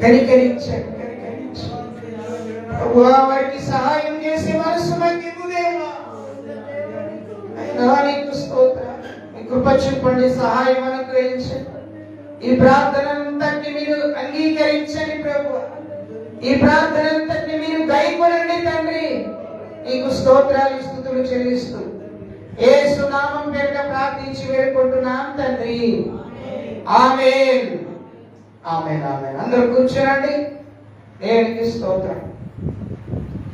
కనికరించండి. ప్రభువా వారికి సహాయం చేసే మనసు మాకు ఇవ్వుదేవా. అయినా నీకు స్తోత్రం. మీ కృప చూపండి, సహాయం అనుగ్రహించండి. ఈ ప్రార్థనంతటిని మీరు అంగీకరించండి ప్రభువా. ఈ ప్రార్థనంతటిని మీరు గైకొనండి తండ్రి. నీకు స్తోత్రాలు స్తుతులు చెల్లిస్తూ యేసు నామం పేరిట ప్రార్థించి వేడుకుంటున్నాం తండ్రి. ఆమేన్. ఆమేన్. ఆమేన్. అందరూ కూర్చోనండి. దేవునికి స్తోత్రం.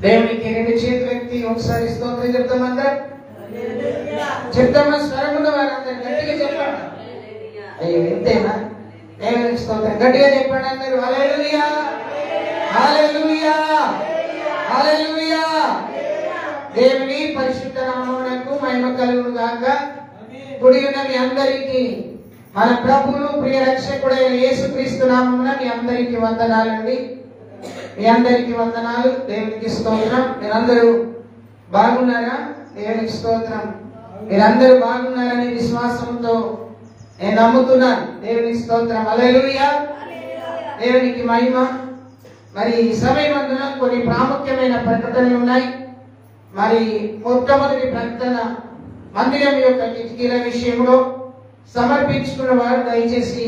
దేవునికి రెండు చేతులు ఎత్తి ఒకసారి స్తోత్రం చెప్తాం. అందరం చెప్తామా? స్వరమున్న వారందరూ గట్టిగా చెప్పండి. అయ్యో ఎంతేనా? దేవునికి స్తోత్రం గట్టిగా చెప్పండి అందరూ. హల్లెలూయా, హల్లెలూయా, హల్లెలూయా. దేవుని పరిశుద్ధ నామమునకు మహిమ కలుగును గాక. గుడి ఉన్న మీ అందరికీ మన ప్రభువును ప్రియ రక్షకుడైన యేసుక్రీస్తు నామమున మీ అందరికీ వందనాలండి. మీ అందరికీ వందనాలు. దేవునికి స్తోత్రం. మీరందరూ బాగున్నారా? దేవునికి స్తోత్రం. మీరందరూ బాగున్నారని విశ్వాసంతో నేను నమ్ముతున్నాను. దేవునికి స్తోత్రం. హల్లెలూయా, దేవునికి మహిమ. మరి ఈ సమయమందున కొన్ని ప్రాముఖ్యమైన ప్రకటనలు ఉన్నాయి. మరి మొట్టమొదటి ప్రకటన మందిరం యొక్క కిటికీల విషయంలో సమర్పించుకున్న వారు దయచేసి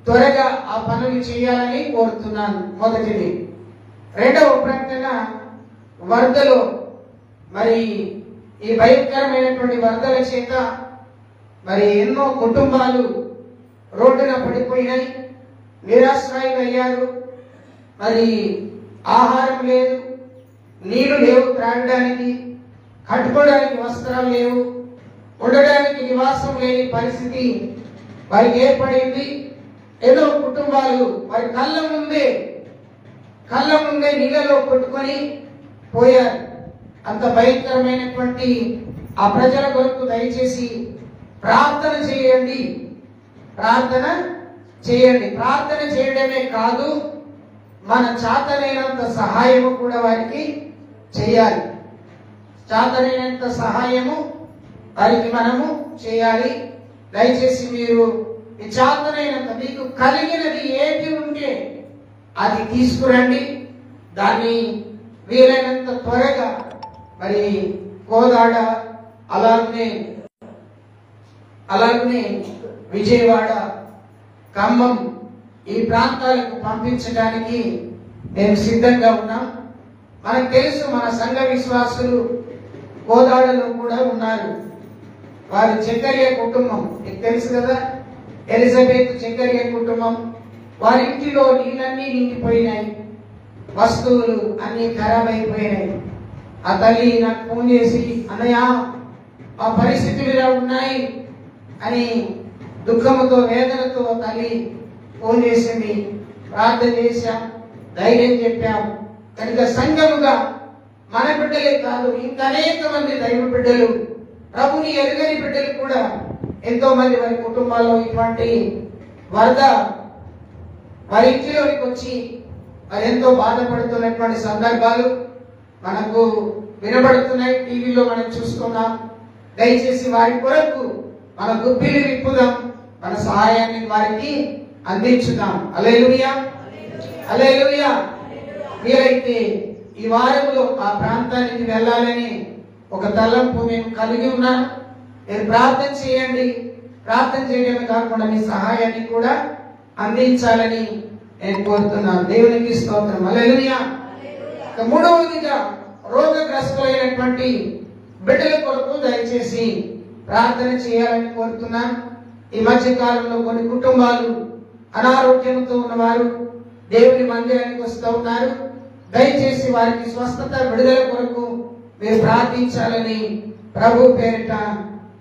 త్వరగా ఆ పనులు చేయాలని కోరుతున్నాను. మొదటిది. రెండవ ప్రకటన వరదలో మరి ఈ భయంకరమైనటువంటి వరదల చేత మరి ఎన్నో కుటుంబాలు రోడ్డున పడిపోయినాయి, నిరాశ్రయులయ్యారు. మరి ఆహారం లేదు, నీళ్లు లేవు, త్రాగడానికి కట్టుకోవడానికి వస్త్రాలు లేవు, ఉండడానికి నివాసం లేని పరిస్థితి వారికి ఏర్పడింది. ఎన్నో కుటుంబాలు వారి కళ్ళ ముందే నీళ్ళలో కొట్టుకొని పోయారు. అంత భయంకరమైనటువంటి ఆ ప్రజల కొరకు దయచేసి ప్రార్థన చేయండి. ప్రార్థన చేయండి. ప్రార్థన చేయడమే కాదు, మన చేతనైనంత సహాయము కూడా వారికి చేయాలి. చేతనైనంత సహాయము వారికి మనము చేయాలి. దయచేసి మీరు ఈ చేతనైనంత మీకు కలిగినది ఏది ఉంటే అది తీసుకురండి. దాన్ని వీలైనంత త్వరగా మరి కోదాడ అలాగనే విజయవాడ, ఖమ్మం ఈ ప్రాంతాలకు పంపించడానికి మేము సిద్ధంగా ఉన్నాం. మనకు తెలుసు మన సంఘ విశ్వాసులు కోదాడలో కూడా ఉన్నారు. వారి చెక్కర్య కుటుంబం మీకు తెలుసు కదా, ఎలిజబెత్ చెక్కర్య కుటుంబం. వారి ఇంటిలో నీళ్ళన్నీ నిండిపోయినాయి, వస్తువులు అన్ని ఖరాబ్ అయిపోయినాయి. ఆ తల్లి నాకు ఫోన్ చేసి, అన్నయ్య ఆ పరిస్థితులు ఇలా ఉన్నాయి అని దుఃఖముతో వేదనతో తల్లి ఫోన్ చేసింది. ప్రార్థన చేశాం, ధైర్యం చెప్పాం. కనుక సంఘముగా మన బిడ్డలే కాదు, ఇంకా అనేక మంది దైవ బిడ్డలు, ప్రభుని ఎరుగని బిడ్డలు కూడా ఎంతో మంది వారి కుటుంబాల్లో ఇటువంటి వరద వారి ఇంటిలోకి వచ్చి మరి ఎంతో బాధపడుతున్నటువంటి సందర్భాలు మనకు వినబడుతున్నాయి. టీవీలో మనం చూస్తున్నాం. దయచేసి వారి కొరకు మన గుప్పిలు విప్పుదాం, మన సహాయాన్ని వారికి అందించుదాం. హల్లెలూయా, హల్లెలూయా. వీలైతే ఈ వారంలో ఆ ప్రాంతానికి వెళ్ళాలని ఒక తలంపు నేను కలిగి ఉన్నాను. మీరు ప్రార్థన చేయండి. ప్రార్థన చేయడమే కాకుండా మీ సహాయాన్ని కూడా అందించాలని నేను కోరుతున్నాను. దేవునికి స్తోత్రం. హల్లెలూయా. మూడవదిగా రోగగ్రస్తులైనటువంటి బిడ్డల కొరకు దయచేసి ప్రార్థన చేయాలని కోరుతున్నాను. ఈ మధ్య కాలంలో కొన్ని కుటుంబాలు అనారోగ్యంతో ఉన్నవారు దేవుని మందిరానికి వస్తూ ఉన్నారు. దయచేసి వారికి స్వస్థత విడుదల కొరకు మీరు ప్రార్థించాలని ప్రభు పేరిట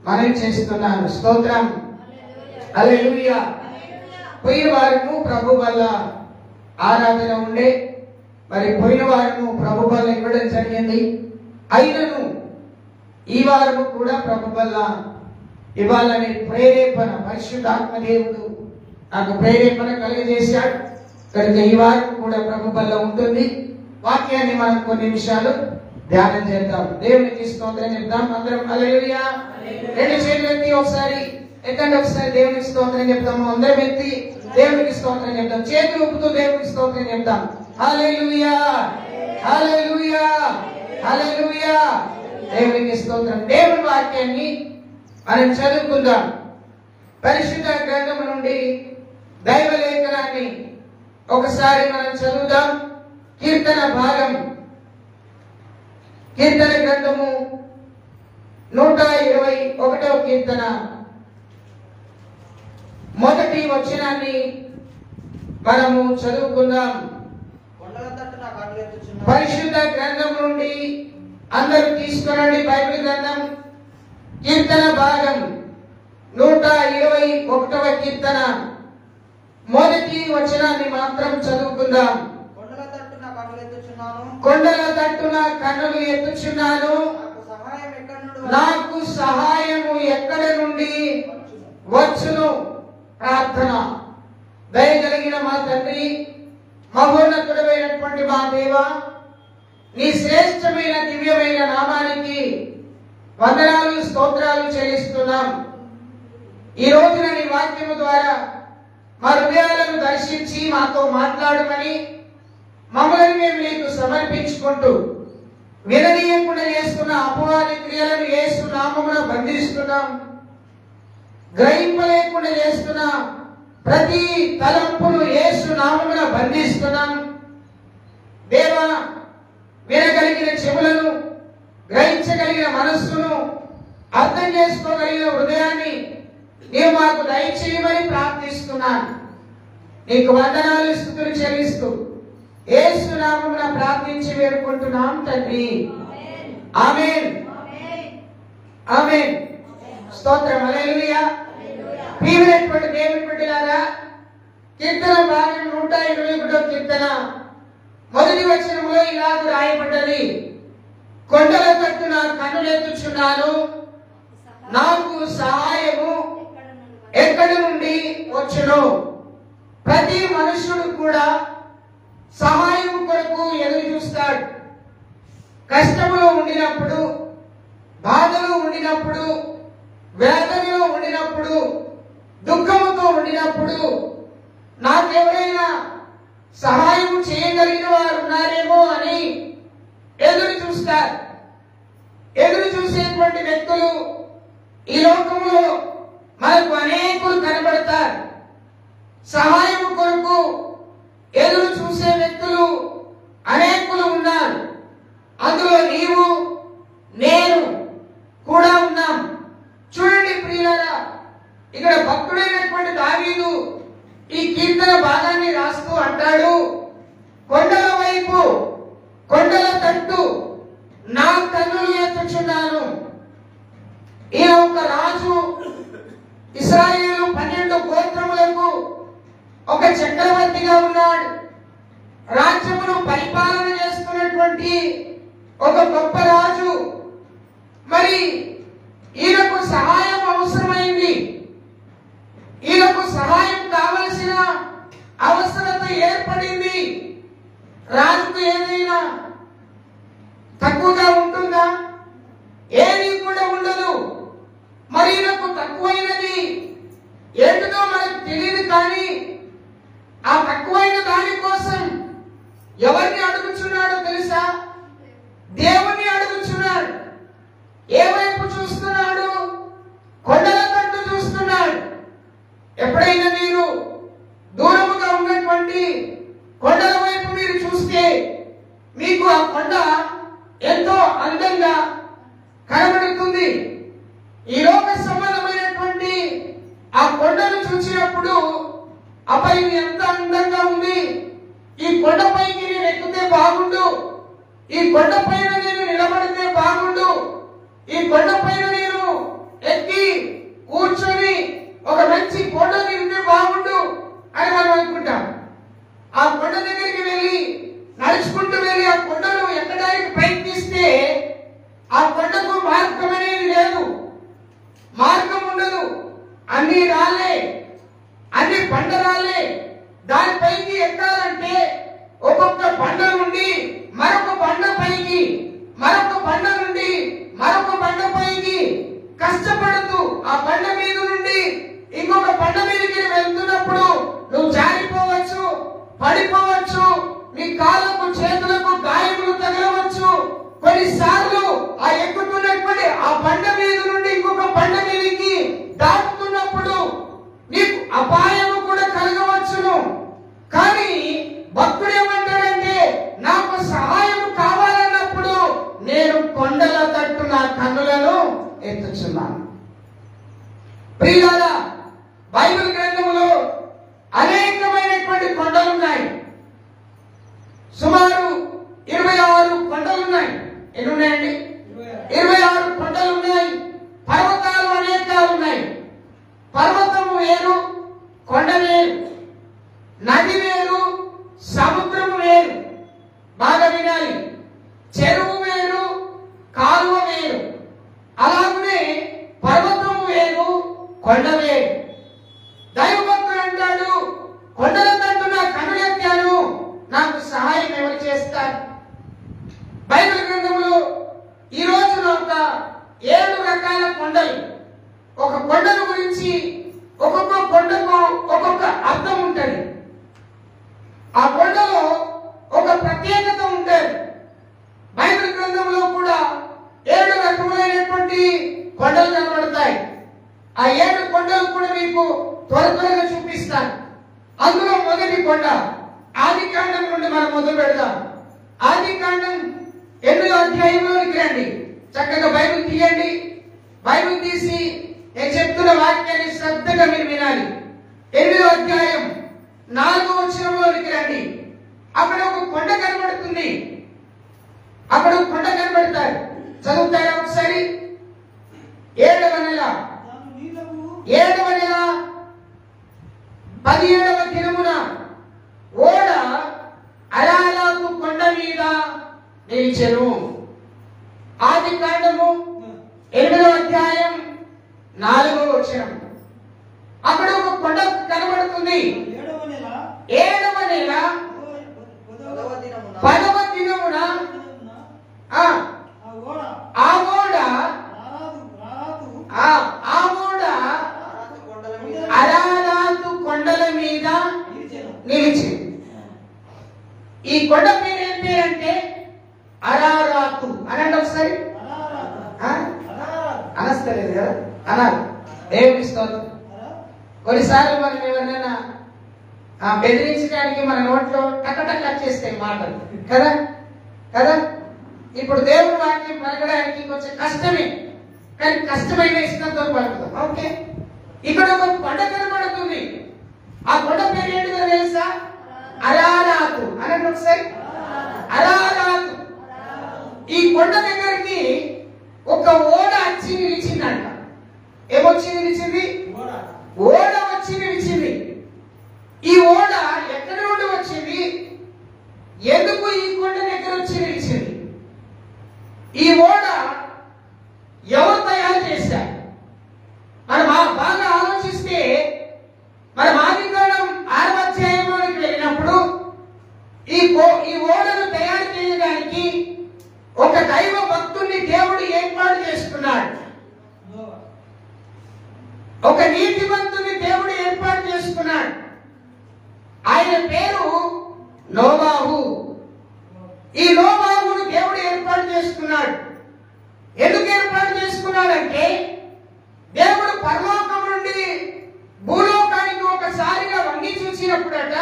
మనవి చేస్తున్నాను. స్తోత్రం. హల్లెలూయా. పోయిన వారము ప్రభు వల్ల ఆరాధన ఉండే, మరి పోయిన వారము ప్రభు వల్ల ఇవ్వడం జరిగింది. అయినను ఈ వారము కూడా ప్రభు వల్ల ఇవ్వాలని ప్రేరేపణ పరిశుద్ధాత్మ దేవుడు నాకు ప్రేరేపణ కలిగజేశాడు. కనుక ఈ వారం కూడా ప్రభు వల్ల ఉంటుంది. వాక్యాన్ని మనం కొన్ని నిమిషాలు ధ్యానం చేద్దాం. దేవునికి స్తోత్రం చెప్తాం. అందరం హల్లెలూయా. రెండు చేతులు ఎత్తి ఒకసారి ఎత్తండి, ఒకసారి దేవునికి స్తోత్రం చెప్తాము. అందరం ఎత్తి దేవునికి స్తోత్రం చెప్తాం. చేతులు ఊపుతూ దేవునికి స్తోత్రం చెప్తాం. హల్లెలూయా, హల్లెలూయా, హల్లెలూయా. దేవునికి స్తోత్రం. దేవుని వాక్యాన్ని మనం చదువుకుందాం. పరిశుద్ధ గ్రంథం నుండి దైవ లేఖనాన్ని ఒకసారి మనం చదువుదాం. కీర్తన భాగం, కీర్తన గ్రంథము 121వ కీర్తన మొదటి వచనాన్ని మనము చదువుకుందాం. పరిశుద్ధ గ్రంథం నుండి అందరూ తీసుకురండి బైబిల్ గ్రంథం. కీర్తన భాగం 121వ కీర్తన మొదటి వచనాన్ని మాత్రం చదువుకుందాం. కొండల తట్టున కన్నులు ఎత్తుచున్నాను, నాకు సహాయము ఎక్కడ నుండి వచ్చును. ప్రార్థన. దయగలిగిన మా తండ్రి, మహోన్నతుడైనటువంటి మా దేవ, నీ శ్రేష్టమైన దివ్యమైన నామానికి వందనాలు స్తోత్రాలు చెల్లిస్తున్నాం. ఈ రోజున నీ వాక్యము ద్వారా మా హృదయాలను దర్శించి మాతో మాట్లాడమని మమ్మల్ని మేము నీకు సమర్పించుకుంటూ విననీయకుండా చేస్తున్న అపవాది క్రియలను యేసు నామమున బంధిస్తున్నాం. గ్రహింపలేకుండా చేస్తున్న ప్రతి తలంపును యేసు నామమున బంధిస్తున్నాం. దేవా, వినగలిగిన చెవులను, గ్రహించగలిగిన మనస్సును, అర్థం చేసుకోగలిగిన హృదయాన్ని నీవు మాకు దయచేయమని ప్రార్థిస్తున్నాను. నీకు వందనాలు స్తుతులు చెల్లిస్తూ యేసు నామమున ప్రార్థించి వేడుకుంటున్నాం తండ్రి. ఆమేన్, ఆమేన్. స్తోత్రం. హల్లెలూయా. ప్రియమైనటువంటి దేవుని బిడ్డలారా, కీర్తన భాగం 121వ కీర్తన మొదటి వచనంలో ఇలాగ రాయబడ్డది. కొండల తట్టున కన్నులెత్తుచున్నాను, నాకు సహాయము ఎక్కడి నుండి వచ్చును. ప్రతి మనుషుడు కూడా సహాయం కొరకు ఎదురు చూస్తాడు. కష్టములో ఉండినప్పుడు, బాధలో ఉండినప్పుడు, వేదనలో ఉండినప్పుడు, దుఃఖముతో ఉండినప్పుడు నాకెవరైనా సహాయం చేయగలిగిన వారు ఉన్నారేమో అని ఎదురు చూస్తారు. ఎదురు చూసేటువంటి వ్యక్తులు ఈ లోకంలో మనకు అనేకులు కనబడతారు. సహాయం కొరకు ఎదురు చూసే వ్యక్తులు అనేకులు ఉన్నారు. అందులో నీవు నేను కూడా ఉన్నాం. చూడండి ప్రియులారా, ఇక్కడ భక్తుడైనటువంటి దావీదు ఈ కీర్తన భాగాన్ని రాస్తూ అంటాడు, కొండల వైపు, కొండల తట్టు నా కన్నులు ఎత్తుచున్నాను. ఈయన ఒక రాజు, ఇశ్రాయేలు 12 గోత్రములకు ఒక చక్రవర్తిగా ఉన్నాడు. రాజ్యమును పరిపాలన చేస్తున్నటువంటి ఒక గొప్ప రాజు. మరి ఈయనకు సహాయం అవసరమైంది. ఈయనకు సహాయం కావలసిన అవసరత ఏర్పడింది. రాజుకు ఏదైనా తక్కువగా ఉంటుందా? ఏది కూడా ఉండదు. మరి ఈయనకు తక్కువైనది ఏంటిదో మనకు తెలియదు. కానీ ఆ తక్కువైన దాని కోసం ఎవరిని అడుగుచున్నాడో తెలుసా? దేవుణ్ణి అడుగుచున్నాడు. ఏ వైపు చూస్తున్నాడు? కొండల తట్టు చూస్తున్నాడు. ఎప్పుడైనా మీరు దూరముగా ఉన్నటువంటి కొండల వైపు మీరు చూస్తే మీకు ఆ కొండ ఎంతో అందంగా కనబడుతుంది. ఈ లోక సంబంధమైనటువంటి ఆ కొండను చూసినప్పుడు అబ్బాయి ఎంత అందంగా ఉంది, ఈ కొండపైకి నేను ఎక్కితే బాగుండు, ఈ కొండపైన నేను నిలబడితే బాగుండు, ఈ కొండపైన నేను ఎక్కి కూర్చొని ఒక మంచి ఫోటో దిగితే బాగుండు అని మనం అనుకుంటాం. ఆ కొండ దగ్గరికి వెళ్ళి నడుచుకుంటూ వెళ్ళి ఆ కొండను ఎక్కడానికి ప్రయత్నిస్తే ఆ కొండకు మార్గం అనేది లేదు, మార్గం ఉండదు. అన్ని రాళ్ళే, అన్ని బండరాళ్ళే. దానిపైకి ఎక్కాలంటే ఒక్కొక్క బండ నుండి మరొక బండ పైకి, మరొక బండ నుండి మరొక బండ పైకి కష్టపడుతూ ఆ బండ మీద నుండి ఇంకొక బండ మీదకి వెళ్తున్నప్పుడు నువ్వు ఉన్నాను. ప్రియులారా, బైబిల్ గ్రంథంలో అనేకమైనటువంటి కొండలు ఉన్నాయి. సుమారు 26 కొండలు ఉన్నాయి. ఎన్ని ఉన్నాయండి? 26 కొండలు ఉన్నాయి. పర్వతాలు అనేకాలు ఉన్నాయి. పర్వతము వేరు, కొండ వేరు, నది వేరు, సముద్రము వేరు. బాగా వినాలి. చెరువు వేరు, కాలువ వేరు. అలాగనే పర్వతము వేరు, కొండ వేరు. దైవభక్తుడు అంటాడు, కొండల తట్టు నా కనులెత్తాను, నాకు సహాయం ఎవరు చేస్తారు? బైబిల్ గ్రంథంలో ఈ రోజున ఒక 7 రకాల కొండలు. ఒక కొండల గురించి ఒక్కొక్క కొండకు ఒక్కొక్క అర్థం ఉంటుంది. ఆ కొండలో ఒక ప్రత్యేకత ఉంటుంది. బైబిల్ గ్రంథంలో కూడా 7 రకములైనటువంటి కొండలు కనబడతాయి. ఆ 7 కొండలు కూడా మీకు త్వరగా చూపిస్తాను. అందులో మొదటి కొండ ఆది కాండం నుండి మనం మొదలు పెడదాం. ఆది కాండం 8వ అధ్యాయంలోనికి రండి. చక్కగా బైబిల్ తీయండి. బైబిల్ తీసి నేను చెప్తున్న వాక్యాన్ని శ్రద్ధగా మీరు వినాలి. 8వ అధ్యాయం 4వ వచనంలోనికి రండి. అక్కడ ఒక కొండ కనబడుతుంది. అక్కడ ఒక కొండ కనబడతారు. చదువుతారా ఒకసారి? 7వ నెల 17వ దినమున ఓడ అరారాతు కొండ మీద నిలిచెను. ఆది కాండము 8వ అధ్యాయం 4వ వచనం. అక్కడ ఒక కొండ కనబడుతుంది. 7వ నెల 10వ దినమున ఆ ఓడ అరారాతు కొండల మీద నిలిచి. ఈ కొండ పేరు ఏం పేరంటే అరారాతు. అనండి ఒకసారి. అనస్తలేదు కదా, అనాలి. దేవుని స్తోత్రం. కొన్నిసార్లు మనం ఎవరైనా బెదిరించడానికి మన నోట్లో టకటక్ వచ్చేస్తాయి మాటలు కదా కదా. ఇప్పుడు దేవుని వాక్యం పలకడానికి కొంచెం కష్టమే, కానీ కష్టమైన ఇష్టంతో పలుకుతాం. ఓకే, ఇక్కడ ఒక కొండ కనబడుతుంది. ఆ కొండ పేరు ఏంటిదో తెలుసా? అరారాతు. అనండి ఒకసారి. అరారాతు. ఈ కొండ దగ్గరికి ఒక ఓడ వచ్చి నిలిచిందంట. ఏమొచ్చి నిలిచింది? ఓడ వచ్చి నిలిచింది. ఈ ఓడ ఎక్కడి నుండి వచ్చింది? ఎందుకు ఈ కొండ దగ్గర వచ్చి నిలిచింది? ఈ ఓడ ఎవరు తయారు చేశారు? మనం బాగా ఆలోచిస్తే, మనం ఆదికాండం 6వ అధ్యాయంలోకి వెళ్ళినప్పుడు ఈ ఓడను తయారు చేయడానికి ఒక దైవ భక్తుడిని దేవుడు ఏర్పాటు చేసుకున్నాడు. ఒక నీతిమంతుని దేవుడు ఏర్పాటు చేసుకున్నాడు. ఆయన పేరు నోవాహు. ఈ నోవాహును దేవుడు ఏర్పాటు చేసుకున్నాడు. ఎందుకు ఏర్పాటు చేసుకున్నాడంటే, దేవుడు పరలోకం నుండి భూలోకానికి ఒకసారిగా వంగి చూసినప్పుడట,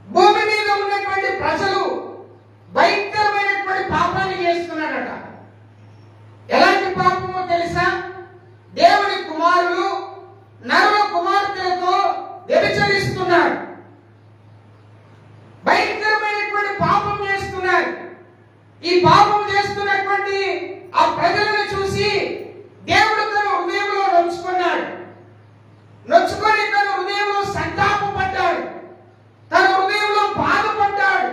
భూమి మీద ఉన్నటువంటి ప్రజలు భయంకరమైనటువంటి పాపాన్ని చేస్తున్నారట. ఎలాంటి పాపమో తెలుసా? దేవుని కుమారులు నరుల కుమార్తెలతో వ్యభిచరిస్తున్నారు. భయంకరమైనటువంటి పాపం చేస్తున్నారు. ఈ పాపం చేస్తున్నటువంటి ఆ ప్రజలను చూసి దేవుడు తన హృదయంలో నొచ్చుకున్నాడు. నొచ్చుకొని తన హృదయంలో సంతాపపడ్డాడు. తన హృదయంలో బాధపడ్డాడు.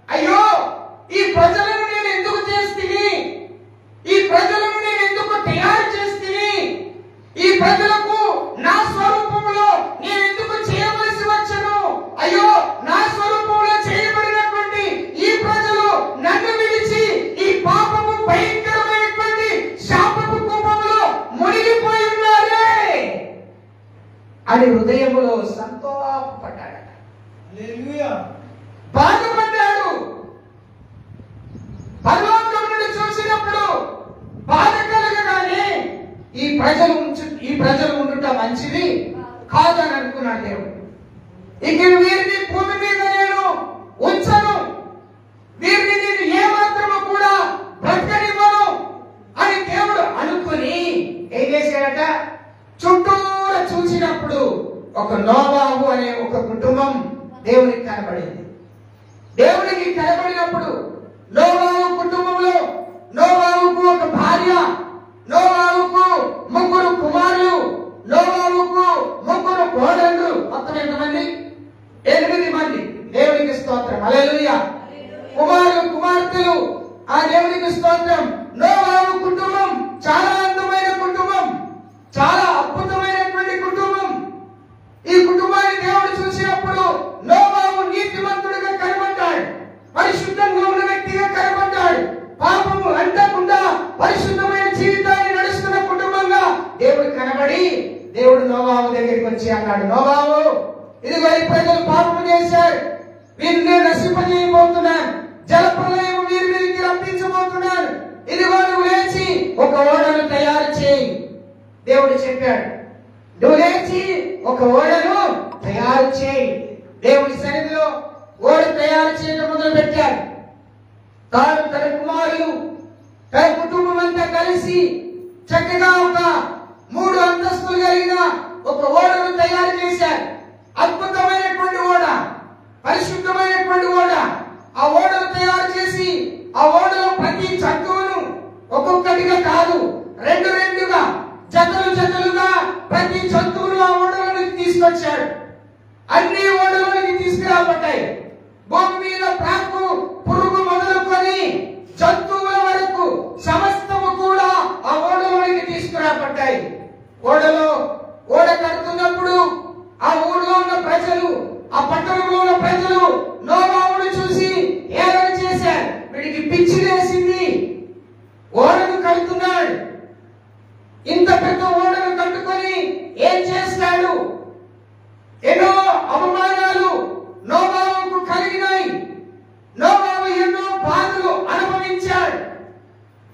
అయ్యో, ఈ ప్రజలను నేను ఎందుకు చేస్తిని? ఈ ప్రజలను నేను ఎందుకు తయారు చేస్తిని? ఈ ప్రజలకు నా స్వరూపంలో నేను ఎందుకు చేయవలసి వచ్చను? అయ్యో, నా స్వరూపంలో చేయబడినటువంటి ఈ ప్రజలు నన్ను విడిచి ఈ పాపము భయంకరమైనటువంటి శాపపు కూపంలో మునిగిపోయి ఉన్నారే అని హృదయములో సంతోషపడ్డాడు. బాధపడ్డాడు. పరలోకం నుండి చూసినప్పుడు బాధ కలగగానే ఈ ప్రజలు ఉండుట మంచిది కాదని అనుకున్నాడు దేవుడు. ఇక వీరిని భూమి మీద నేను ఉంచను, వీరిని నేను ఏమాత్రము కూడా బ్రతకనివ్వను అని దేవుడు అనుకుని ఏం వచ్చాయట. చుట్టూరా చూసినప్పుడు ఒక నోవాహు అనే ఒక కుటుంబం దేవునికి కనబడింది. దేవునికి కనబడినప్పుడు నోవాహు కుటుంబంలో నోవాహుకు ఒక భార్య, నోవాహుకు 3 కుమారులు, నోవాహుకు 3 కోడళ్ళు, మొత్తం ఎంతమంది? 8 మంది. దేవునికి స్తోత్రం, హల్లెలూయా. కుమారులు కుమార్తెలు, ఆ దేవునికి స్తోత్రం. నోవాహు కుటుంబం చాలా అందమైన కుటుంబం, చాలా అద్భుతమైనటువంటి కుటుంబం. ఈ కుటుంబాన్ని దేవుడు చూసినప్పుడు నోవాహు నీతిమంతుడిగా కనబడ్డాడు, పరిశుద్ధంగా ఉన్న వ్యక్తిగా కనబడ్డాడు. పాపము అంటకుండా పరిశుద్ధమైన జీవితాన్ని నడుస్తున్న కుటుంబంగా దేవుడు కనబడి, దేవుడు నోవాహు దగ్గరికి వచ్చి అన్నాడు, నోవాహు, ఇదిగో ఈ ప్రజలు పాపము చేశారు, వీరిని నశింపజేయబోతున్నాను, జలప్రలయం వీరి మీదకి రప్పించబోతున్నాను, ఇదిగో నువ్వు లేచి ఒక ఓడను తయారు చేయి. దేవుడు చెప్పాడు, నువ్వు లేచి ఒక ఓడను తయారు చేయి. దేవుడి సన్నిధిలో ఓడ తయారు చేయడం మొదలు పెట్టాడు. తాను, తన కుమారులు, తన కుటుంబం అంతా కలిసి చక్కగా ఒక 3 అంతస్తులు కలిగిన ఒక ఓడను తయారు చేశారు. అద్భుతమైనటువంటి ఓడ, పరిశుద్ధమైనటువంటి ఓడ. ఆ ఓడను తయారు చేసి ఆ ఓడలో ప్రతి జంతువును ఒక్కొక్కటిగా కాదు, 2 జతలుగా ప్రతి జంతువును ఆ ఓడలోకి తీసుకొచ్చాడు. అన్ని ఓడలోకి తీసుకురాబడ్డాయి. భూమి మీద ప్రాకు పురుగు మొదలుకొని జంతువుల వరకు సమస్తము కూడా ఆ ఓడలోకి తీసుకురాబడ్డాయి. ఓడ కడుతున్నప్పుడు ఆ ఊర్లో ఉన్న ప్రజలు, ఆ పట్టణంలో ఉన్న ప్రజలు నోవాహును చూసి ఏలన చేశారు. వీడికి పిచ్చి లేసింది, ఓడను కడుతున్నాడు, ఇంత పెద్ద ఓడను కట్టుకొని ఏం చేస్తాడు? ఎన్నో అవమానాలు నోవాహుకు కలిగినాయి. నోవాహు ఎన్నో బాధలు అనుభవించాడు.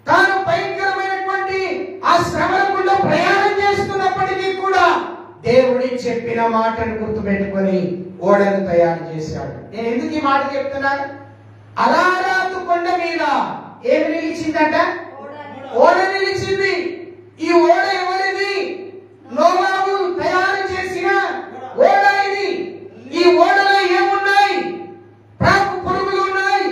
తాను భయంకరమైనటువంటి ఆ శ్రమలకుండా ప్రయాణం చేస్తున్నప్పటికీ కూడా దేవుడి చెప్పిన మాటను గుర్తుపెట్టుకొని ఓడను తయారు చేశాడు. నేను ఎందుకు ఈ మాట చెప్తున్నాను? అరారాతు కొండ మీద ఏమి నిలిచిందట? ఓడ నిలిచింది. ఈ ఓడ ఎవరిది? నోవాహు తయారు చేసిన ఓడ ఇది. ఈ ఓడలో ఏమున్నాయి? ప్రాకు పురుగులు ఉన్నాయి,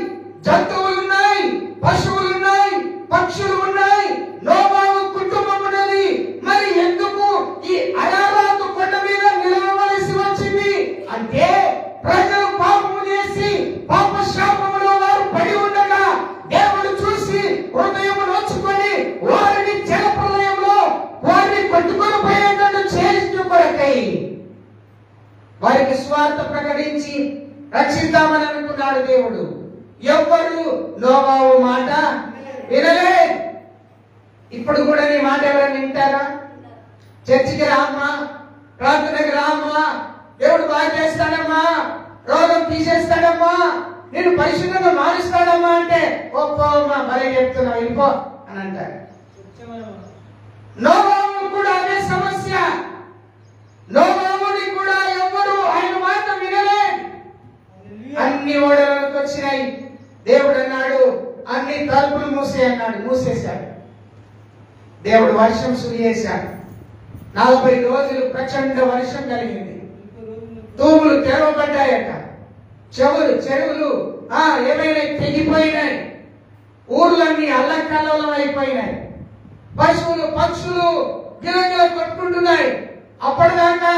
జంతువులు ఉన్నాయి, పశువులు ఉన్నాయి, పక్షులు ఉన్నాయి, నోవాహు కుటుంబం ఉన్నది. మరి ఎందుకు ఈ అరారాతు కొండ మీద నిలవవలసి వచ్చింది అంటే, ప్రజలు పాపము చేసి పాప శాపములో వారు పడి ఉండగా దేవుడు చూసి హృదయం నొచ్చుకొని వారిని జలప్రలయంలో వారిని కొట్టుకొని పోయేటట్టు చేసిన కొరకై వారికి స్వార్థ ప్రకటించి రక్షిద్దామని అనుకున్నాడు దేవుడు. ఎవ్వరు నోవాహు మాట వినలే. ఇప్పుడు కూడా నీ మాట ఎవరైనా వింటారా? చర్చికి రామ్మా, ప్రార్థనకి రామ్మా, దేవుడు బాగా చేస్తాడమ్మా, రోగం తీసేస్తాడమ్మా, నేను పరిశుద్ధంగా మారుస్తాడమ్మా అంటే ఒప్పమ్మా, భలే చెప్తున్నావు, వెళ్ళిపో అని అంటారు. నోవాహుకు కూడా అదే సమస్య. నోవాహుని కూడా ఎవ్వరు ఆయన మాట వినలే. అన్ని ఓడలకు వచ్చినాయి. దేవుడు అన్నాడు, అన్ని తలుపులు మూసే అన్నాడు. మూసేశాడు. దేవుడు వర్షం సురియేశాడు. 40 రోజులు ప్రచండ వర్షం కలిగింది. తూములు తెరవబడ్డాయట. చెరువులు ఏమైనా తెగిపోయినాయి. ఊర్లన్నీ అల్లకల్లోలం అయిపోయినాయి. పశువులు పక్షులు గిలగిల కొట్టుకుంటున్నాయి. అప్పటిదాకా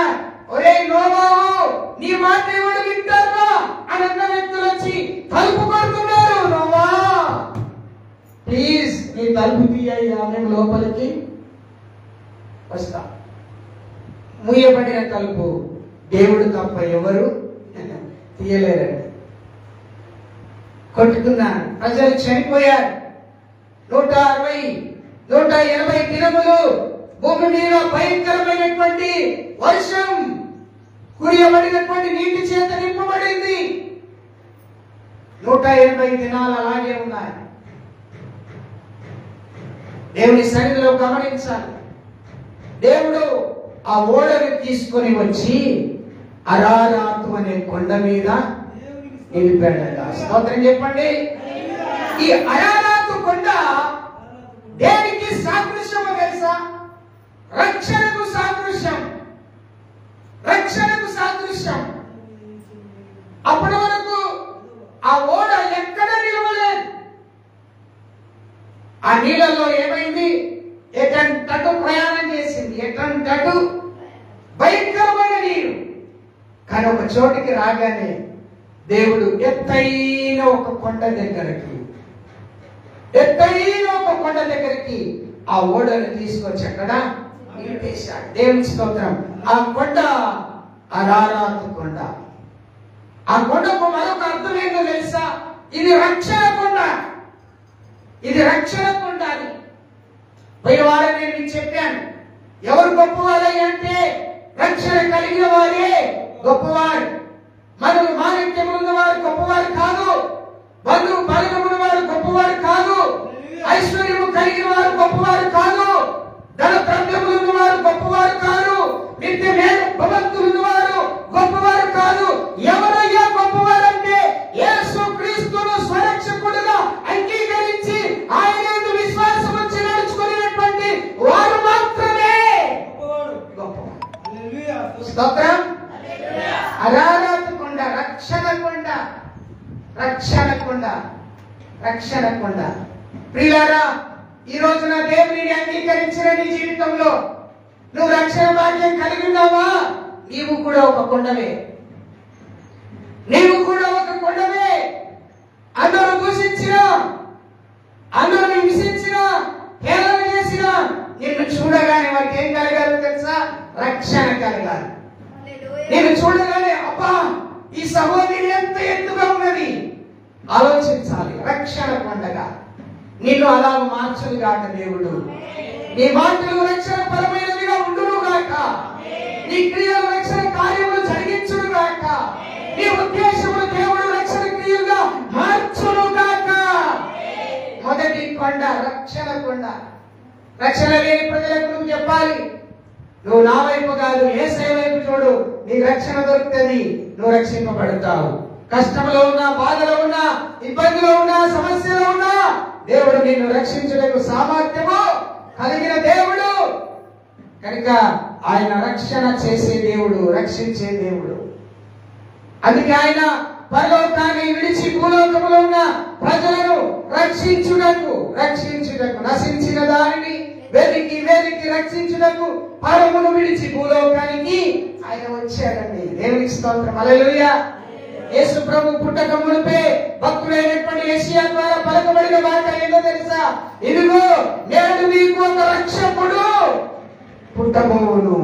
ఒరే నోవాహు, నీ మాట ఎవడు వింటారా అని అన్న వ్యక్తులు వచ్చి తలుపు కొడుతున్నారు. నోవా, ప్లీజ్ నీ తలుపు తీయ్యా, మేము లోపలికి వస్తా. మూయబడిన తలుపు దేవుడు తప్ప ఎవరు తీయలేరండి. కొట్టుకున్నారు. ప్రజలు చనిపోయారు. 160, 180 దినములు భూమి మీద భయంకరమైనటువంటి వర్షం కురియబడినటువంటి నీటి చేత నింపబడింది. 180 దినాలు అలాగే ఉన్నాయి. దేవుని సన్నిధిలో గమనించాలి. దేవుడు ఆ ఓడని తీసుకొని వచ్చి అరారాతు అనే కొండ మీద నిలిపాడట. స్తోత్రం చెప్పండి. ఈ అరారాతు కొండ దేనికి సాదృశ్యమో తెలుసా? రక్త కానీ ఒక చోటికి రాగానే దేవుడు ఎత్తైన ఒక కొండ దగ్గరికి ఆ ఓడను తీసుకొచ్చి అక్కడ నిలిపేశాడు. దేవుని స్తోత్రం. ఆ కొండ అరారాతు కొండ. ఆ కొండకు మరొక అర్థం ఏంటో తెలుసా? ఇది రక్షణ కొండ. ఇది రక్షణ కొండ అని పోయిన వారం నేను మీకు చెప్పాను. ఎవరు గొప్పవారై అంటే రక్షణ కలిగిన వారే గొప్పవారు. మనకు మాణిక్యములు ఉన్నవారు గొప్పవారు కాదు. బంధువు బలగమున్న వారు గొప్పవారు కాదు. ఐశ్వర్యము కలిగిన వారు గొప్పవారు కాదు. ధన ద్రవ్యములు ఉన్నవారు గొప్పవారు కాదు. నిత్య మేలు భవంతులు ఉన్నవారు గొప్పవారు కాదు. ఎవరయ్యా గొప్పవారంటే యేసు క్రీస్తును స్వరక్షకుడుగా అంగీకరించి ఆయన యందు విశ్వాసం ఉంచి నడుచుకునేటువంటి వారు మాత్రమే గొప్పవారు. స్తోత్రం. అరారాతు కొండ, రక్షణ కొండ, రక్షణ కొండ, రక్షణ కొండ. ప్రియులారా, ఈ రోజున దేవునిని అంగీకరించిన నీ జీవితంలో నువ్వు రక్షణ భాగ్యం కలిగి ఉన్నావా? నీవు కూడా ఒక కొండవే. నీవు కూడా ఒక కొండవే. అందరూ దూషించినా, అందరూ హింసించినా, హేళన చేసినా నిన్ను చూడగానే వారికి ఏం కలగాలి తెలుసా? రక్షణ కలగాలి. నేను చూడగానే అబ్బా ఈ సహోదరి ఎంత ఎత్తుగా ఉన్నది ఆలోచించాలి. రక్షణ కొండగా నిన్ను అలా మార్చును గాక దేవుడు. నీ మాటలు రక్షణ పరమైనవిగా ఉండును గాక. నీ క్రియలు రక్షణ కార్యములు జరిగించును గాక. నీ ఉద్దేశములు దేవుడు రక్షణ క్రియలుగా మార్చును గాక. మొదటి కొండ రక్షణ కొండ. రక్షణ లేని ప్రజలకు నువ్వు చెప్పాలి, నువ్వు నా వైపు కాదు యేసయ్య వైపు చూడు, నీకు రక్షణ దొరుకుతుంది, నువ్వు రక్షింపబడతావు. కష్టంలో ఉన్నా, బాధలో ఉన్నా, ఇబ్బందిలో ఉన్నా, సమస్యలో ఉన్నా దేవుడు నిన్ను రక్షించడానికి సామర్థ్యము కలిగిన దేవుడు కనుక ఆయన రక్షణ చేసే దేవుడు, రక్షించే దేవుడు. అందుకే ఆయన పరలోకాన్ని విడిచి భూలోకములో ఉన్న ప్రజలను రక్షించుటకు నశించిన దానిని వెతికి రక్షించుటకు పరమును విడిచి భూలోకానికి ఆయన వచ్చాడండి. దేవునికి స్తోత్రం. హల్లెలూయా. యేసు ప్రభు పుట్టక మునిపే భక్తుడైనటువంటి యెషయా ద్వారా పలకబడిన మాట ఏంటో తెలుసా? ఇదిగో నేడు మీకు ఒక రక్షకుడు పుట్టబోవును.